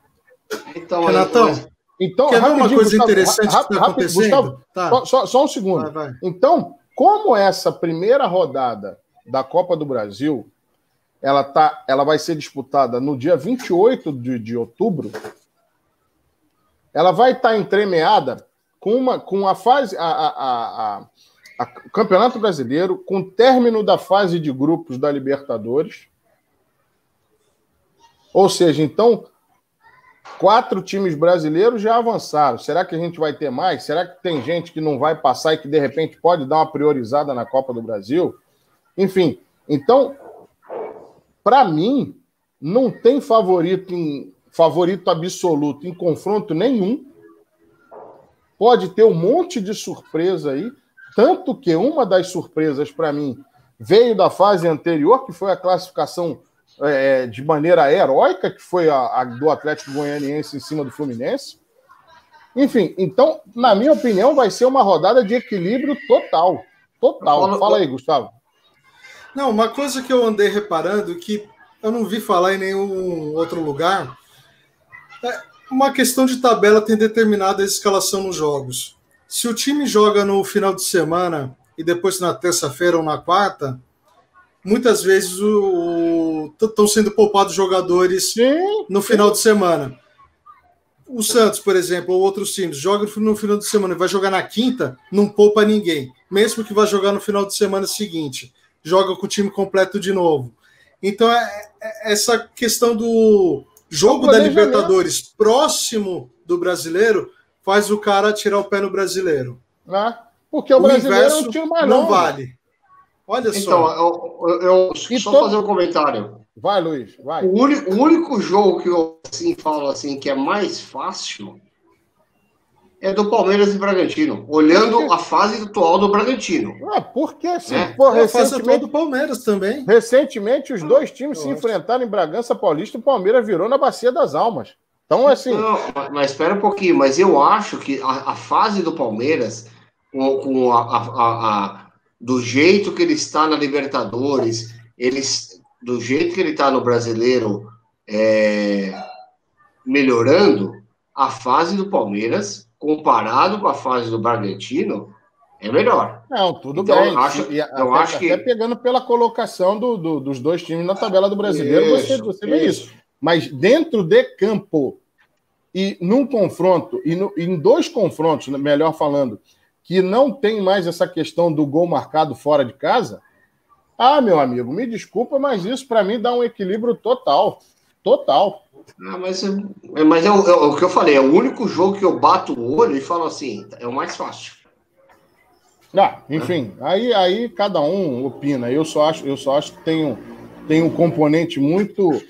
Speaker 3: Então,
Speaker 2: Renatão, quer ver uma coisa interessante que está acontecendo?
Speaker 1: Gustavo, tá. Só um segundo.
Speaker 2: Vai.
Speaker 1: Então, como essa primeira rodada da Copa do Brasil ela vai ser disputada no dia 28 de outubro, ela vai estar entremeada com a fase... O Campeonato Brasileiro, com o término da fase de grupos da Libertadores. Ou seja, então, 4 times brasileiros já avançaram. Será que a gente vai ter mais? Será que tem gente que não vai passar e que, de repente, pode dar uma priorizada na Copa do Brasil? Enfim, então, para mim, não tem favorito absoluto em confronto nenhum. Pode ter um monte de surpresa aí. Tanto que uma das surpresas, para mim, veio da fase anterior, que foi a classificação de maneira heróica, que foi a do Atlético Goianiense em cima do Fluminense. Enfim, então, na minha opinião, vai ser uma rodada de equilíbrio total. Total. Fala aí, Gustavo.
Speaker 2: Não, uma coisa que eu andei reparando, que eu não vi falar em nenhum outro lugar, uma questão de tabela tem determinado a escalação nos jogos. Se o time joga no final de semana e depois na terça-feira ou na quarta, muitas vezes estão sendo poupados jogadores no final de semana. O Santos, por exemplo, ou outros times, joga no final de semana e vai jogar na quinta, não poupa ninguém. Mesmo que vá jogar no final de semana seguinte, joga com o time completo de novo. Então, essa questão do jogo da Libertadores próximo do brasileiro faz o cara tirar o pé no brasileiro.
Speaker 1: Porque o brasileiro não tinha mais
Speaker 2: não vale. Olha só.
Speaker 3: Então, eu só fazer um comentário.
Speaker 1: Vai, Luiz, vai.
Speaker 3: O único jogo que eu falo assim, que é mais fácil é do Palmeiras e Bragantino, olhando a fase atual do Bragantino.
Speaker 1: Por que?
Speaker 2: A fase atual do Palmeiras também.
Speaker 1: Recentemente, os 2 times se enfrentaram em Bragança Paulista e o Palmeiras virou na Bacia das Almas. Então, assim...
Speaker 3: Não, mas espera um pouquinho. Mas eu acho que a fase do Palmeiras, do jeito que ele está na Libertadores, do jeito que ele está no Brasileiro, melhorando, a fase do Palmeiras, comparado com a fase do Bragantino, é melhor.
Speaker 1: Não, tudo
Speaker 3: Então,
Speaker 1: bem.
Speaker 3: acho que...
Speaker 1: Até pegando pela colocação dos dois times na tabela do Brasileiro, você vê isso. Mas dentro de campo e num confronto, em dois confrontos, melhor falando, que não tem mais essa questão do gol marcado fora de casa, meu amigo, me desculpa, mas isso para mim dá um equilíbrio total. Total.
Speaker 3: Mas é o que eu falei, é o único jogo que eu bato o olho e falo assim, é o mais fácil.
Speaker 1: Enfim, aí cada um opina. Eu só acho que tem um componente muito,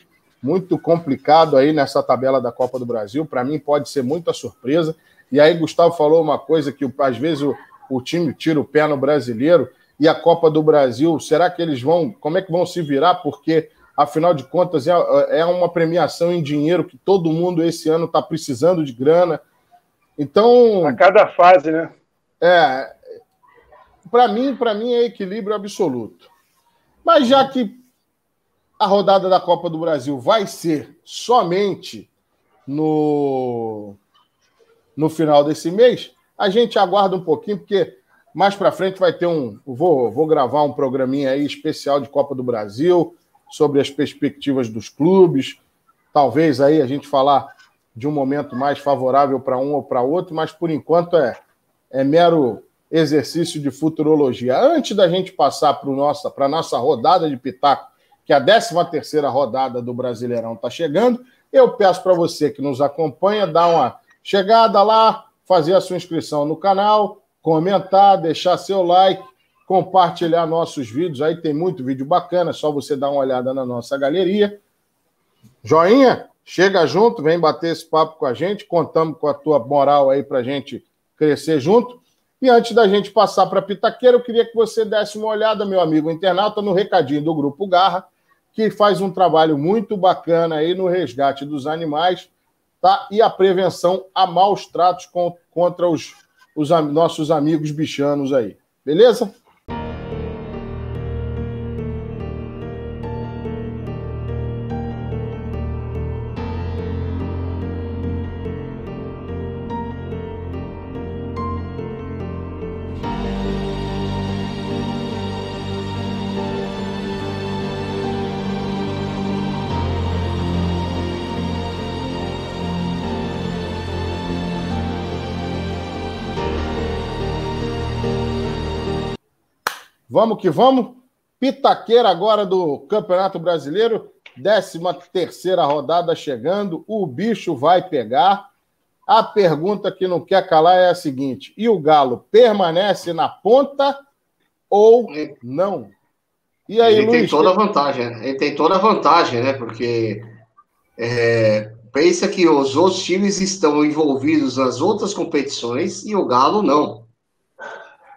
Speaker 1: muito complicado aí nessa tabela da Copa do Brasil. Para mim pode ser muita surpresa. E aí Gustavo falou uma coisa que às vezes o time tira o pé no brasileiro e a Copa do Brasil, será que como é que vão se virar? Porque, afinal de contas, é uma premiação em dinheiro que todo mundo esse ano está precisando de grana. Então...
Speaker 4: A cada fase, né?
Speaker 1: Para mim é equilíbrio absoluto. Mas já que a rodada da Copa do Brasil vai ser somente no final desse mês, a gente aguarda um pouquinho, porque mais para frente vai ter vou gravar um programinha aí especial de Copa do Brasil, sobre as perspectivas dos clubes, talvez aí a gente falar de um momento mais favorável para um ou para outro, mas por enquanto é mero exercício de futurologia. Antes da gente passar para a nossa rodada de pitaco, que a 13ª rodada do Brasileirão está chegando, eu peço para você que nos acompanha, dar uma chegada lá, fazer a sua inscrição no canal, comentar, deixar seu like, compartilhar nossos vídeos, aí tem muito vídeo bacana, é só você dar uma olhada na nossa galeria. Joinha, chega junto, vem bater esse papo com a gente, contamos com a tua moral aí para a gente crescer junto. E antes da gente passar para a pitaqueira, eu queria que você desse uma olhada, meu amigo internauta, no recadinho do Grupo Garra, que faz um trabalho muito bacana aí no resgate dos animais, tá? E a prevenção a maus tratos contra os nossos amigos bichanos aí. Beleza? Vamos que vamos. Pitaqueira agora do Campeonato Brasileiro. 13ª rodada chegando. O bicho vai pegar. A pergunta que não quer calar é a seguinte. E o Galo permanece na ponta ou não? E aí,
Speaker 3: Luiz? Tem toda a vantagem. Ele tem toda a vantagem, né? Porque pensa que os outros times estão envolvidos nas outras competições e o Galo não.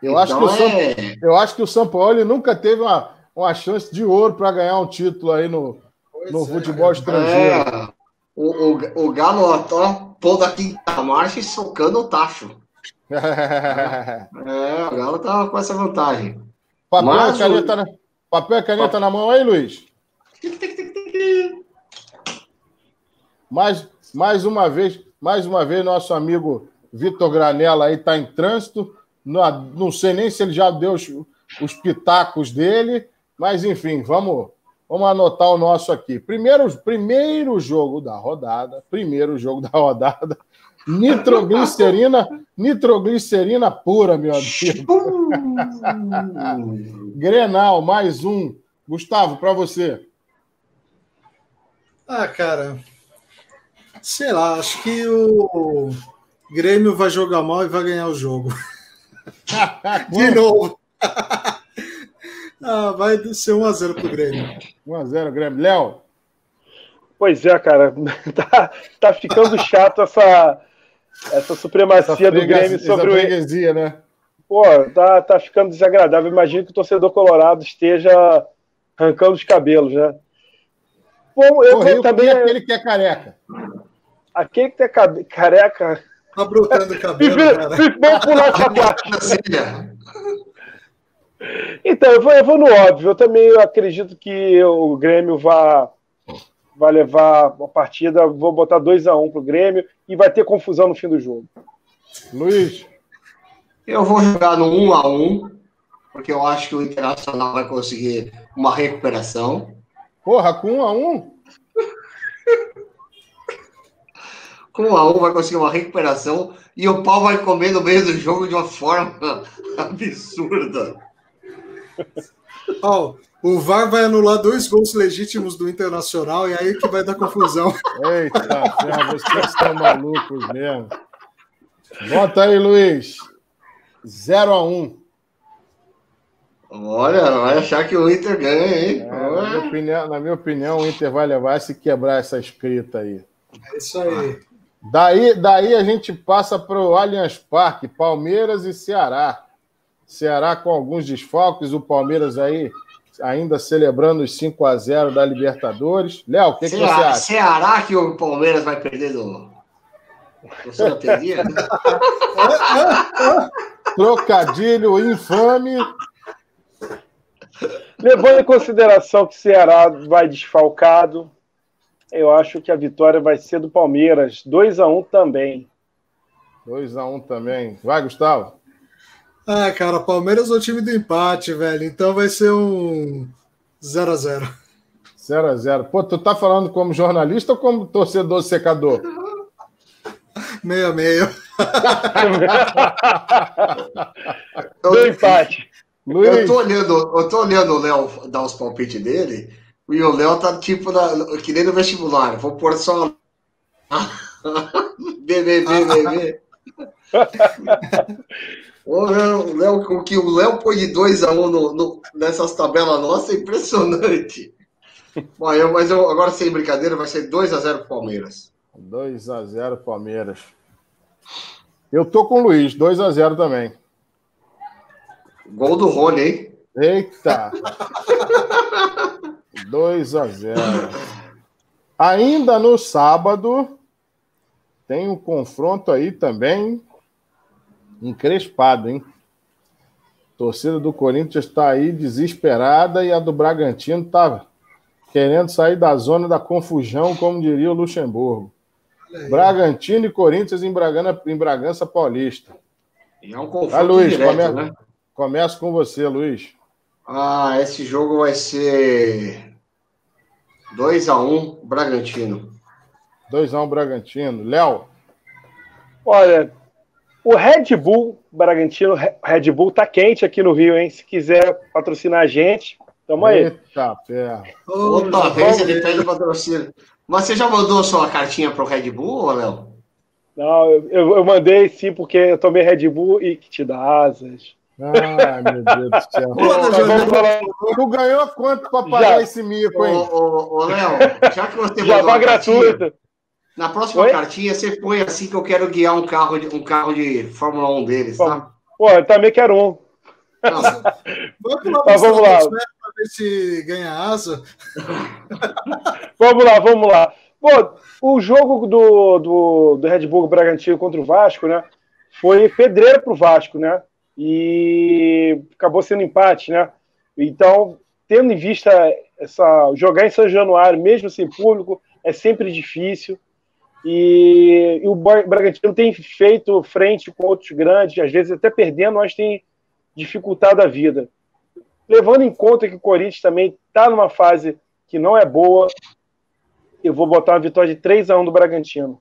Speaker 1: Eu acho que o São Paulo nunca teve uma chance de ouro para ganhar um título aí no futebol estrangeiro.
Speaker 3: O Galo, ó, pondo aqui na marcha e socando o tacho. O Galo tá com essa vantagem.
Speaker 1: Papel e caneta na mão aí, Luiz. Mais uma vez, nosso amigo Vitor Granella aí está em trânsito. Não sei nem se ele já deu os pitacos dele, mas enfim, vamos anotar o nosso aqui. Primeiro jogo da rodada, nitroglicerina pura, meu amigo. Grenal, mais um. Gustavo, para você.
Speaker 2: Cara, sei lá, acho que o Grêmio vai jogar mal e vai ganhar o jogo. De novo. Vai ser 1-0 pro Grêmio.
Speaker 1: 1-0 Grêmio. Léo?
Speaker 4: Pois é, cara. Tá ficando chato essa supremacia do Grêmio sobre o
Speaker 1: freguesia, né?
Speaker 4: Pô, tá ficando desagradável. Imagino que o torcedor colorado esteja arrancando os cabelos, né? Bom, eu também aquele
Speaker 1: que é careca.
Speaker 4: Aquele que é careca.
Speaker 2: Tá brotando o cabelo, cara.
Speaker 4: Vamos pular essa parte. Então, eu vou no óbvio. Eu também acredito que o Grêmio vai levar a partida. Vou botar 2-1 pro Grêmio e vai ter confusão no fim do jogo.
Speaker 1: Luiz?
Speaker 3: Eu vou jogar no 1-1, porque eu acho que o Internacional vai conseguir uma recuperação.
Speaker 1: Porra, com 1-1?
Speaker 3: Com 1-1 vai conseguir uma recuperação e o pau vai comer no meio do jogo de uma forma absurda.
Speaker 2: Ó, o VAR vai anular 2 gols legítimos do Internacional e aí que vai dar confusão.
Speaker 1: Eita, ferra, vocês são malucos mesmo. Bota aí, Luiz. 0-1.
Speaker 3: Olha, vai achar que o Inter ganha, hein?
Speaker 1: Na minha opinião, o Inter vai levar se quebrar essa escrita aí.
Speaker 2: É isso aí.
Speaker 1: Daí a gente passa para o Allianz Parque, Palmeiras e Ceará. Ceará com alguns desfalques, o Palmeiras aí ainda celebrando os 5-0 da Libertadores. Léo, o que você acha?
Speaker 3: Ceará que o Palmeiras vai perder do Santeria?
Speaker 1: Trocadilho infame.
Speaker 4: Levando em consideração que o Ceará vai desfalcado, eu acho que a vitória vai ser do Palmeiras. 2-1 também.
Speaker 1: 2-1 também. Vai, Gustavo.
Speaker 2: Ah, cara, Palmeiras é o time do empate, velho. Então vai ser um 0-0.
Speaker 1: 0-0. Pô, tu tá falando como jornalista ou como torcedor secador?
Speaker 2: Meio a meio.
Speaker 4: Do empate.
Speaker 1: Luiz.
Speaker 3: Eu tô olhando o Léo dar os palpites dele, e o Léo tá tipo que nem no vestibular. Vou pôr só BBB. O que o Léo põe de 2-1 nessas tabelas nossas é impressionante. Bom, mas agora, sem brincadeira, vai ser 2-0 pro Palmeiras.
Speaker 1: 2-0 Palmeiras. Eu tô com o Luiz, 2-0 também.
Speaker 3: Gol do Rony, hein?
Speaker 1: Eita! 2-0. Ainda no sábado, tem um confronto aí também encrespado, hein? A torcida do Corinthians está aí desesperada e a do Bragantino está querendo sair da zona da confusão, como diria o Luxemburgo. Bragantino e Corinthians em Bragança Paulista.
Speaker 3: E é um confronto
Speaker 1: Luiz,
Speaker 3: direto, né?
Speaker 1: Começo com você, Luiz.
Speaker 3: Esse jogo vai ser 2-1 Bragantino.
Speaker 1: 2-1 Bragantino. Léo?
Speaker 4: Olha, o Red Bull Bragantino, Red Bull tá quente aqui no Rio, hein? Se quiser patrocinar a gente, tamo aí.
Speaker 1: Eita, ferro.
Speaker 3: Outra vez ele pede patrocínio. Mas você já mandou sua cartinha pro Red Bull, Léo?
Speaker 4: Não, eu mandei sim, porque eu tomei Red Bull e que te dá asas.
Speaker 1: Ai, meu Deus do céu. Tu ganhou quanto pra pagar esse mico, hein?
Speaker 3: Ô, Léo, já que você
Speaker 4: já
Speaker 3: mandou
Speaker 4: tá gratuito.
Speaker 3: Na próxima cartinha, você põe assim que eu quero guiar um carro de Fórmula 1 deles, tá?
Speaker 4: Pô, eu também quero um.
Speaker 2: Vamos lá. Pra ver se ganha asa.
Speaker 4: Vamos lá. Pô, o jogo do Red Bull Bragantino contra o Vasco, né? Foi pedreiro pro Vasco, né? E acabou sendo empate, né? Então, tendo em vista jogar em São Januário, mesmo sem público, é sempre difícil. E o Bragantino tem feito frente com outros grandes, às vezes até perdendo, mas tem dificultado a vida. Levando em conta que o Corinthians também está numa fase que não é boa, eu vou botar uma vitória de 3-1 do Bragantino.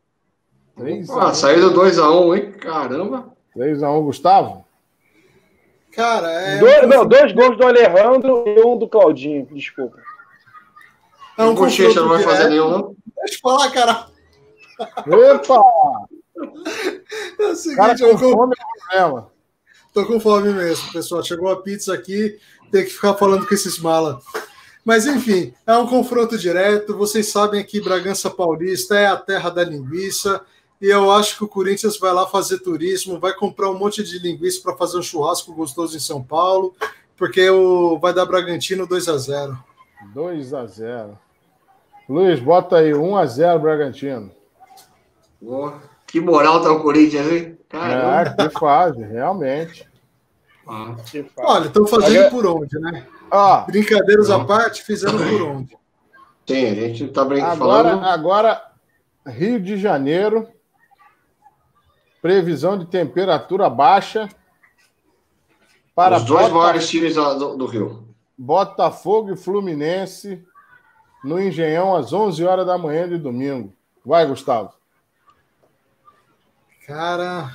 Speaker 3: Saiu do 2-1, hein? Caramba!
Speaker 1: 3-1, Gustavo?
Speaker 2: Cara,
Speaker 4: dois gols do Alejandro e um do Claudinho, desculpa.
Speaker 3: O Bochecha não vai fazer nenhum, não?
Speaker 2: Deixa eu falar, cara.
Speaker 1: Epa!
Speaker 2: É o seguinte,
Speaker 1: cara, com fome é problema.
Speaker 2: Tô com fome mesmo, pessoal. Chegou a pizza aqui, tem que ficar falando com esses malas. Mas, enfim, é um confronto direto. Vocês sabem que Bragança Paulista é a terra da linguiça. E eu acho que o Corinthians vai lá fazer turismo, vai comprar um monte de linguiça para fazer um churrasco gostoso em São Paulo, porque vai dar Bragantino 2-0.
Speaker 1: 2-0. Luiz, bota aí 1-0 Bragantino.
Speaker 3: Que moral tá o Corinthians, hein?
Speaker 1: Que fase, realmente.
Speaker 2: Olha, estão fazendo por onde, né? Brincadeiras à parte, fizeram por onde.
Speaker 3: Sim, a gente tá falando.
Speaker 1: Agora, Rio de Janeiro, previsão de temperatura baixa,
Speaker 3: Os dois maiores times do Rio.
Speaker 1: Botafogo e Fluminense no Engenhão às 11 horas da manhã de domingo. Vai, Gustavo.
Speaker 2: Cara,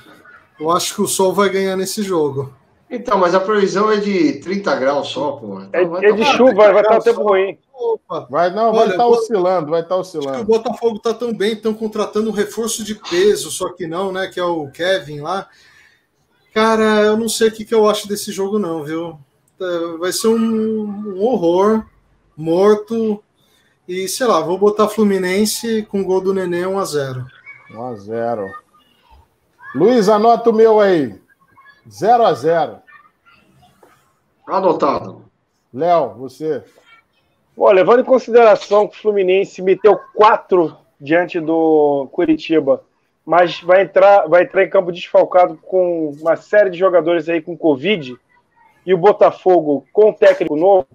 Speaker 2: eu acho que o Sol vai ganhar nesse jogo.
Speaker 3: Então, mas a previsão é de 30 graus só, pô. Então,
Speaker 4: é de chuva, vai estar o tempo ruim.
Speaker 2: Opa.
Speaker 1: Vai estar oscilando, vai estar oscilando.
Speaker 2: O Botafogo tá tão bem, estão contratando um reforço de peso, só que não, né? Que é o Kevin lá. Cara, eu não sei o que eu acho desse jogo, não, viu? Vai ser um horror, morto. E, sei lá, vou botar Fluminense com gol do Nenê 1-0.
Speaker 1: 1-0. Luiz, anota o meu aí. 0-0.
Speaker 3: Anotado.
Speaker 1: Léo, você.
Speaker 4: Bom, levando em consideração que o Fluminense meteu 4 diante do Curitiba, mas vai entrar em campo desfalcado com uma série de jogadores aí com Covid, e o Botafogo com técnico novo,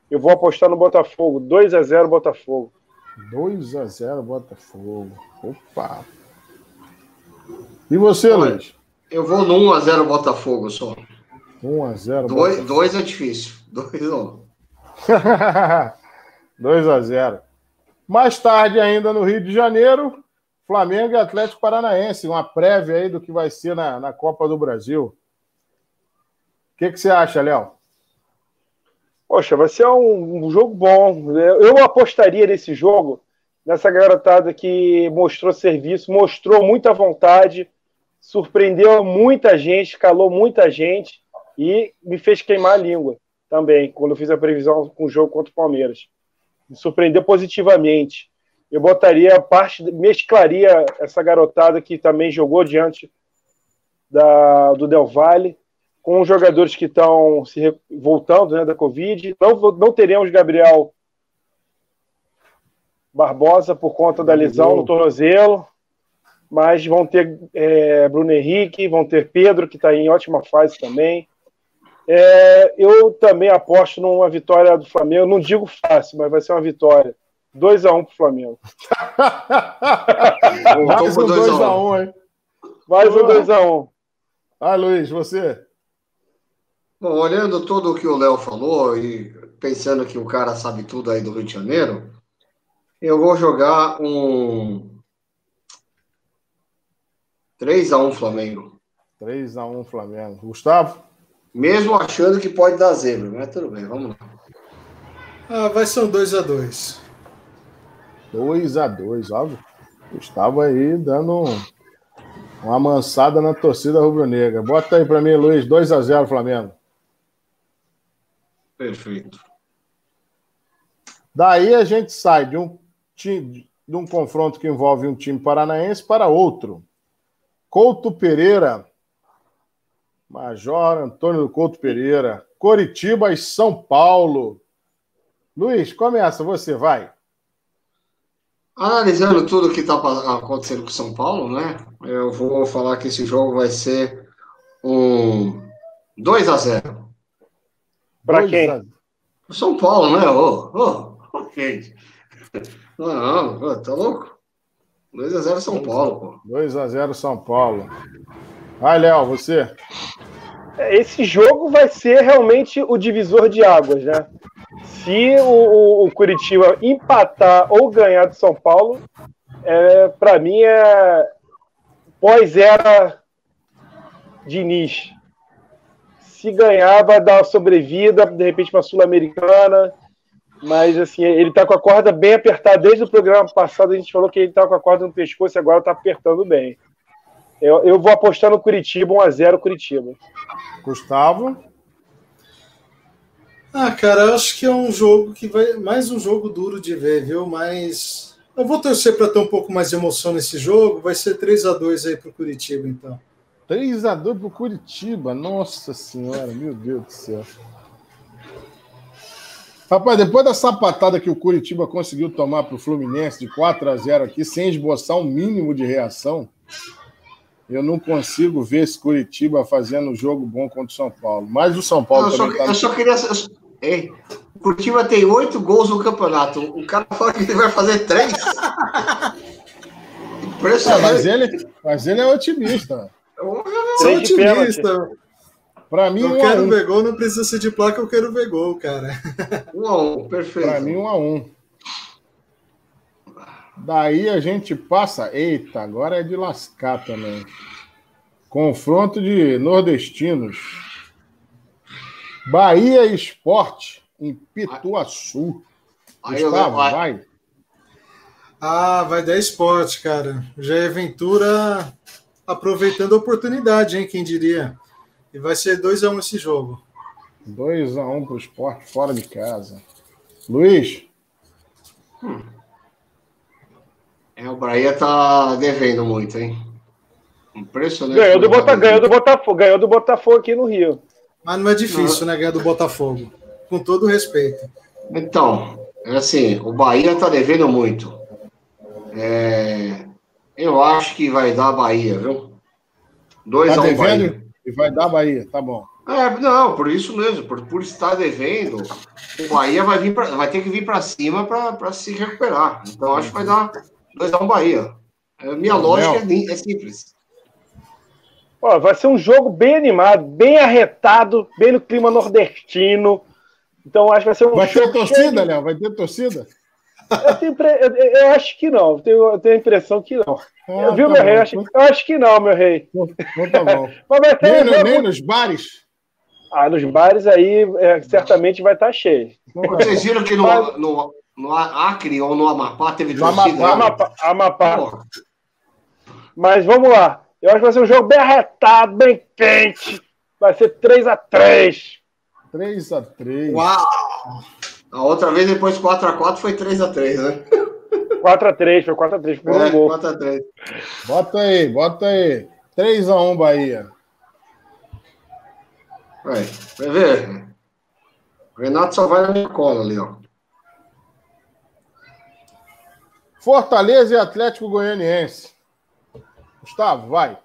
Speaker 4: eu vou apostar no Botafogo. 2-0 Botafogo.
Speaker 1: 2-0 Botafogo. Opa! E você, Luiz?
Speaker 3: Eu vou no 1-0 Botafogo só.
Speaker 1: 1-0 Botafogo.
Speaker 3: 2 é difícil. 2 não.
Speaker 1: 2-0. Mais tarde ainda no Rio de Janeiro, Flamengo e Atlético Paranaense. Uma prévia aí do que vai ser na Copa do Brasil. O que você acha, Léo?
Speaker 4: Poxa, vai ser um jogo bom. Eu apostaria nesse jogo, nessa garotada que mostrou serviço, mostrou muita vontade, surpreendeu muita gente, calou muita gente e me fez queimar a língua também, quando eu fiz a previsão com o jogo contra o Palmeiras. Me surpreendeu positivamente. Eu mesclaria essa garotada que também jogou diante do Del Valle, com os jogadores que estão se voltando, né, da Covid. Não teremos Gabriel Barbosa por conta da lesão no tornozelo, mas vão ter Bruno Henrique, vão ter Pedro, que está em ótima fase também. Eu também aposto numa vitória do Flamengo. Não digo fácil, mas vai ser uma vitória. 2-1 pro Flamengo.
Speaker 1: Mais um 2-1, hein?
Speaker 4: Mais um 2-1.
Speaker 1: Ah, Luiz, você?
Speaker 3: Bom, olhando tudo o que o Léo falou e pensando que o cara sabe tudo aí do Rio de Janeiro, eu vou jogar um 3-1 Flamengo.
Speaker 1: 3-1 Flamengo. Gustavo?
Speaker 3: Mesmo achando que pode dar zebra, mas tudo bem, vamos lá.
Speaker 2: Vai ser um 2-2.
Speaker 1: 2-2, óbvio. Gustavo aí dando uma amansada na torcida rubro-negra. Bota aí pra mim, Luiz, 2-0 Flamengo.
Speaker 3: Perfeito.
Speaker 1: Daí a gente sai de um confronto que envolve um time paranaense para outro. Couto Pereira, Major Antônio do Couto Pereira, Coritiba e São Paulo. Luiz, começa, você vai.
Speaker 3: Analisando tudo que está acontecendo com o São Paulo, né? Eu vou falar que esse jogo vai ser um 2-0.
Speaker 4: Para quem?
Speaker 3: O São Paulo, né? Gente. Não, tá louco? 2-0 São Paulo, pô.
Speaker 1: 2-0 São Paulo. Vai, Léo, você.
Speaker 4: Esse jogo vai ser realmente o divisor de águas, né? Se o Curitiba empatar ou ganhar do São Paulo, para mim pós-era Diniz. Se ganhar, vai dar uma sobrevida, de repente, para a Sul-Americana. Mas, assim, ele está com a corda bem apertada. Desde o programa passado, a gente falou que ele estava com a corda no pescoço e agora está apertando bem. Eu vou apostar no Curitiba, 1-0 Curitiba.
Speaker 1: Gustavo?
Speaker 2: Cara, eu acho que é um jogo que vai... Mais um jogo duro de ver, viu? Mas eu vou torcer para ter um pouco mais de emoção nesse jogo. Vai ser 3-2 aí para o Curitiba, então.
Speaker 1: 3-2 pro Curitiba. Nossa Senhora, meu Deus do céu. Rapaz, depois da sapatada que o Curitiba conseguiu tomar pro Fluminense de 4-0 aqui, sem esboçar um mínimo de reação, eu não consigo ver esse Curitiba fazendo um jogo bom contra o São Paulo. Mas o São Paulo
Speaker 3: eu só queria... o Curitiba tem 8 gols no campeonato. O cara fala que ele vai fazer 3. Impressionante.
Speaker 1: Mas ele é otimista.
Speaker 2: Sou otimista.
Speaker 1: Para mim,
Speaker 2: eu quero ver gol, não precisa ser de placa, eu quero ver gol, cara.
Speaker 3: 1-1, perfeito.
Speaker 1: Para mim, 1-1. Daí a gente passa... Eita, agora é de lascar também. Confronto de nordestinos. Bahia Sport, em Pituaçu. Gustavo, vai.
Speaker 2: Vai dar Sport, cara. Jair Ventura aproveitando a oportunidade, hein? Quem diria? E vai ser 2-1 esse jogo.
Speaker 1: 2-1 pro Sport fora de casa. Luiz?
Speaker 3: O Bahia tá devendo muito, hein? Impressionante.
Speaker 4: Ganhou do Botafogo aqui no Rio.
Speaker 2: Mas não é difícil, né? Ganhar do Botafogo. Com todo respeito.
Speaker 3: Então, assim, o Bahia tá devendo muito. Eu acho que vai dar Bahia, viu? 2-1 Bahia.
Speaker 1: E vai dar Bahia, tá bom.
Speaker 3: Não, por isso mesmo, por estar devendo, o Bahia vai ter que vir para cima para se recuperar. Então, acho que vai dar 2-1 Bahia. Minha lógica é simples.
Speaker 4: Vai ser um jogo bem animado, bem arretado, bem no clima nordestino. Então, acho que vai ser um
Speaker 1: Vai
Speaker 4: jogo.
Speaker 1: ter torcida, Léo? Vai ter torcida?
Speaker 4: Eu acho que não. Eu tenho a impressão que não. Viu, meu rei? Eu acho que não, meu rei.
Speaker 1: Então tá bom.
Speaker 4: Mas vai ter
Speaker 1: nem nos bares?
Speaker 4: Nos bares aí certamente vai estar cheio.
Speaker 3: Vocês viram que no Acre ou no Amapá teve torcida?
Speaker 4: Amapá. Porra. Mas vamos lá. Eu acho que vai ser um jogo bem arretado, bem quente. Vai ser 3-3.
Speaker 1: 3-3.
Speaker 2: Uau!
Speaker 3: A outra vez, depois 4-4, foi 3-3, né?
Speaker 4: 4-3, foi 4-3. Foi um gol.
Speaker 3: 4-3.
Speaker 1: Bota aí. 3-1, Bahia.
Speaker 3: Vai ver. O Renato só vai na minha cola ali, ó.
Speaker 1: Fortaleza e Atlético Goianiense. Gustavo, vai.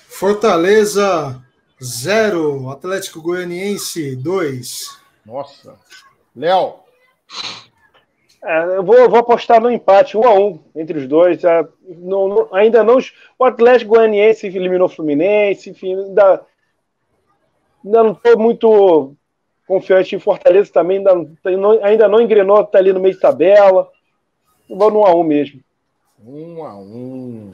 Speaker 2: Fortaleza 0, Atlético Goianiense 2.
Speaker 1: Nossa. Léo.
Speaker 4: Eu vou apostar no empate 1-1 entre os dois. Ainda não. O Atlético Goianiense eliminou o Fluminense, enfim, ainda não estou muito confiante em Fortaleza também, ainda não engrenou, está ali no meio de tabela. Eu vou no 1-1 mesmo.
Speaker 1: 1-1.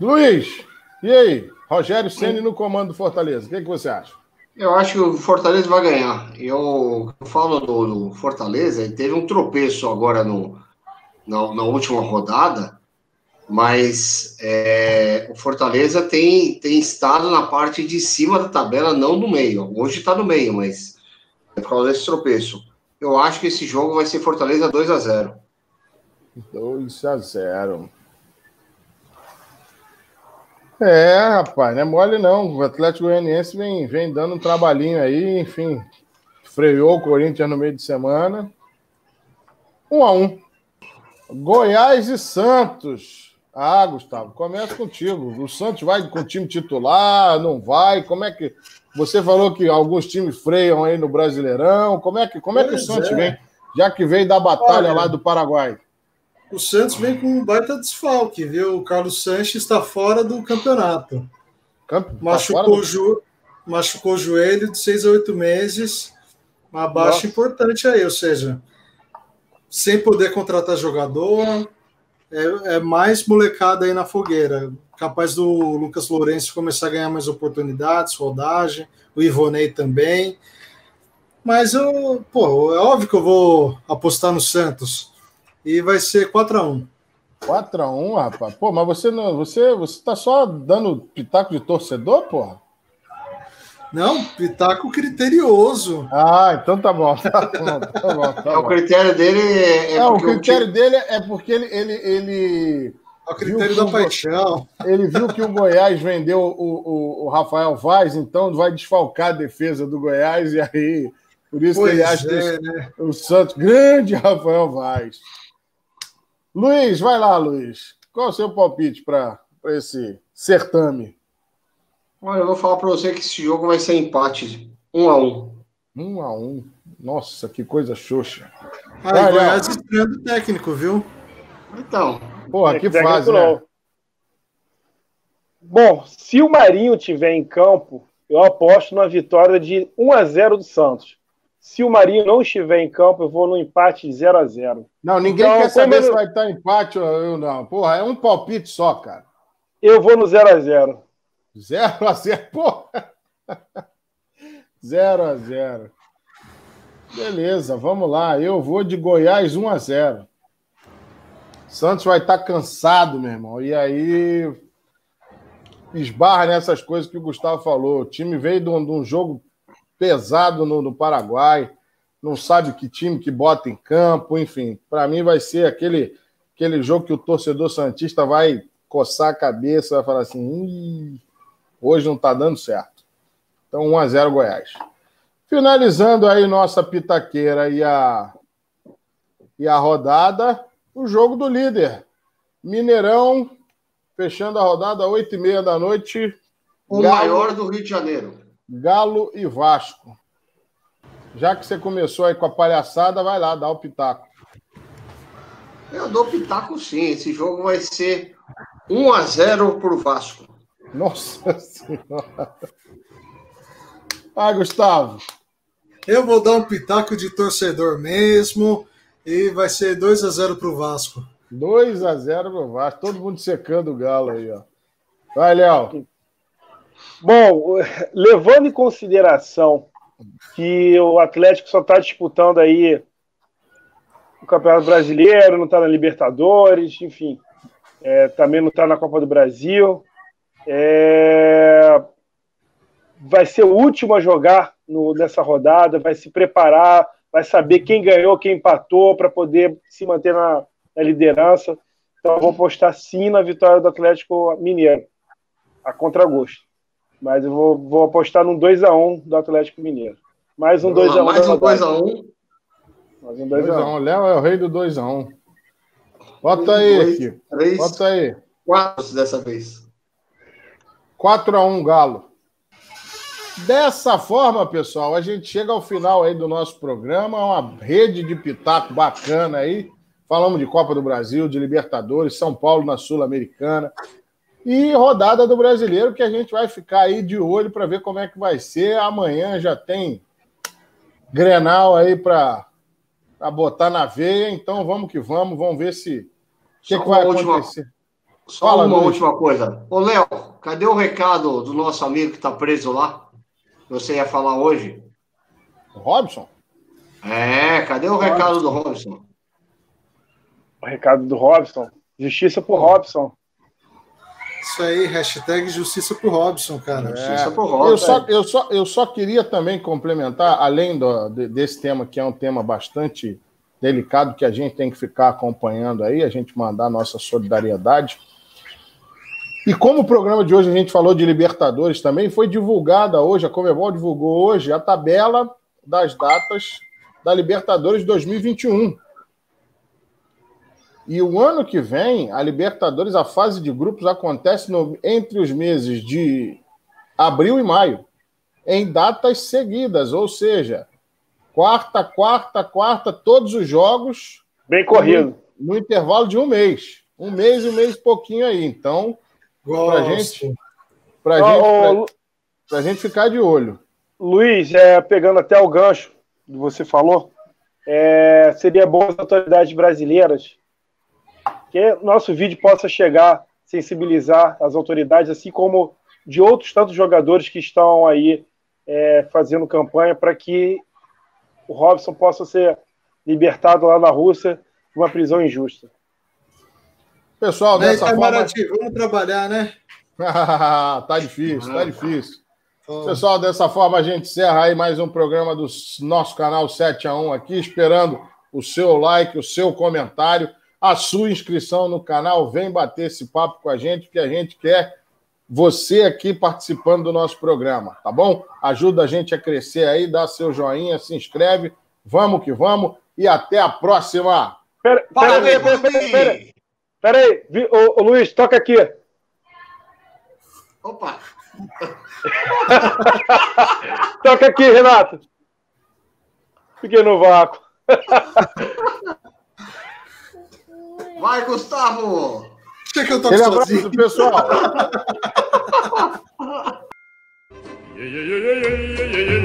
Speaker 1: Luiz, e aí? Rogério Ceni no comando do Fortaleza. O que você acha?
Speaker 3: Eu acho que o Fortaleza vai ganhar. Eu falo do Fortaleza, ele teve um tropeço agora na última rodada, mas o Fortaleza tem estado na parte de cima da tabela, não no meio. Hoje está no meio, mas é por causa desse tropeço. Eu acho que esse jogo vai ser Fortaleza 2-0.
Speaker 1: 2-0. Rapaz, não é mole não. O Atlético Goianiense vem dando um trabalhinho aí, enfim. Freou o Corinthians no meio de semana. 1-1. Goiás e Santos. Gustavo, começa contigo. O Santos vai com o time titular, não vai? Como é que... Você falou que alguns times freiam aí no Brasileirão. Como é que o Santos vem? Já que veio da batalha lá do Paraguai.
Speaker 2: O Santos vem com um baita desfalque, viu? O Carlos Sanches está fora do campeonato. Machucou o joelho de 6 a 8 meses. Uma baixa importante aí, ou seja, sem poder contratar jogador, é mais molecada aí na fogueira. Capaz do Lucas Lourenço começar a ganhar mais oportunidades, rodagem, o Ivonei também. Mas é óbvio que eu vou apostar no Santos. E vai ser 4-1.
Speaker 1: 4-1, rapaz. Pô, mas você tá só dando pitaco de torcedor, porra?
Speaker 2: Não, pitaco criterioso.
Speaker 1: Então tá bom. Tá bom.
Speaker 3: O critério dele
Speaker 1: o critério dele é porque ele
Speaker 2: é o critério da paixão.
Speaker 1: Ele viu que o Goiás vendeu o Rafael Vaz, então vai desfalcar a defesa do Goiás, e aí, por isso que ele acha que o Santos, grande Rafael Vaz. Luiz, vai lá, Luiz. Qual é o seu palpite para esse certame?
Speaker 3: Olha, eu vou falar para você que esse jogo vai ser empate 1-1.
Speaker 1: 1-1. Nossa, que coisa xoxa.
Speaker 2: Vai, Goiás estreando técnico, viu?
Speaker 3: Então.
Speaker 1: Porra, que fase, né?
Speaker 4: Bom, se o Marinho estiver em campo, eu aposto na vitória de 1-0 do Santos. Se o Marinho não estiver em campo, eu vou no empate de 0-0.
Speaker 1: Não, ninguém quer saber se vai estar empate ou eu não. Porra, é um palpite só, cara.
Speaker 4: Eu vou no 0-0.
Speaker 1: 0-0, porra. 0-0. Beleza, vamos lá. Eu vou de Goiás 1-0. Santos vai estar cansado, meu irmão. E aí esbarra nessas coisas que o Gustavo falou. O time veio de um jogo pesado no Paraguai. Não sabe que time que bota em campo. Enfim, para mim vai ser aquele jogo que o torcedor santista vai coçar a cabeça, vai falar assim, hoje não está dando certo. Então 1-0 Goiás. Finalizando aí nossa pitaqueira e a rodada, o jogo do líder. Mineirão, fechando a rodada, 8h30 da noite.
Speaker 3: O maior do Rio de Janeiro.
Speaker 1: Galo e Vasco. Já que você começou aí com a palhaçada, vai lá, dá o pitaco.
Speaker 3: Eu dou pitaco sim. Esse jogo vai ser 1-0 pro Vasco.
Speaker 1: Nossa Senhora. Gustavo.
Speaker 2: Eu vou dar um pitaco de torcedor mesmo e vai ser 2-0 pro Vasco.
Speaker 1: 2-0 pro Vasco. Todo mundo secando o Galo aí, ó. Vai, Léo.
Speaker 4: Bom, levando em consideração que o Atlético só está disputando aí o Campeonato Brasileiro, não está na Libertadores, enfim, também não está na Copa do Brasil. Vai ser o último a jogar nessa rodada, vai se preparar, vai saber quem ganhou, quem empatou, para poder se manter na liderança. Então, eu vou apostar sim na vitória do Atlético Mineiro, a contragosto. Mas eu vou apostar num 2-1 do Atlético Mineiro. Mais um 2-1.
Speaker 3: Mais um 2-1.
Speaker 4: Mais um 2-1.
Speaker 1: Léo é o rei do 2-1. Bota aí, Kiko. Bota aí.
Speaker 3: 4 dessa vez.
Speaker 1: 4-1, Galo. Dessa forma, pessoal, a gente chega ao final aí do nosso programa, uma rede de pitaco bacana aí. Falamos de Copa do Brasil, de Libertadores, São Paulo na Sul-Americana e rodada do Brasileiro, que a gente vai ficar aí de olho para ver como é que vai ser. Amanhã já tem Grenal aí para botar na veia, então vamos que vamos ver se o que vai acontecer.
Speaker 3: Só uma última coisa. Ô, Léo, cadê o recado do nosso amigo que está preso lá? Você ia falar hoje?
Speaker 1: O Robson?
Speaker 3: Cadê o recado do Robson?
Speaker 4: O recado do Robson? Justiça pro Robson.
Speaker 2: Isso aí, hashtag justiça pro Robson, cara.
Speaker 3: Justiça pro Robson.
Speaker 1: Eu só queria também complementar, além desse tema, que é um tema bastante delicado, que a gente tem que ficar acompanhando aí, a gente mandar a nossa solidariedade. E como o programa de hoje a gente falou de Libertadores também, foi divulgada hoje, a Conmebol divulgou hoje a tabela das datas da Libertadores 2021. E o ano que vem, a Libertadores, a fase de grupos acontece entre os meses de abril e maio, em datas seguidas, ou seja, quarta, todos os jogos...
Speaker 4: Bem corrido.
Speaker 1: No intervalo de um mês. Um mês e pouquinho aí. Então... Pra gente ficar de olho.
Speaker 4: Luiz, pegando até o gancho que você falou, seria bom as autoridades brasileiras que nosso vídeo possa chegar, sensibilizar as autoridades, assim como de outros tantos jogadores que estão aí fazendo campanha para que o Robson possa ser libertado lá na Rússia de uma prisão injusta.
Speaker 1: Pessoal, dessa forma...
Speaker 2: Vamos trabalhar, né?
Speaker 1: Tá difícil. Pessoal, dessa forma a gente encerra aí mais um programa do nosso canal 7x1 aqui, esperando o seu like, o seu comentário, a sua inscrição no canal. Vem bater esse papo com a gente, que a gente quer você aqui participando do nosso programa, tá bom? Ajuda a gente a crescer aí, dá seu joinha, se inscreve, vamos que vamos e até a próxima!
Speaker 4: Peraí, ô Luiz, toca aqui.
Speaker 3: Opa!
Speaker 4: Toca aqui, Renato. Fiquei no vácuo.
Speaker 3: Vai, Gustavo!
Speaker 2: Acho que eu tô sozinho.
Speaker 1: Pessoal.
Speaker 5: yeah, yeah, yeah, yeah, yeah, yeah.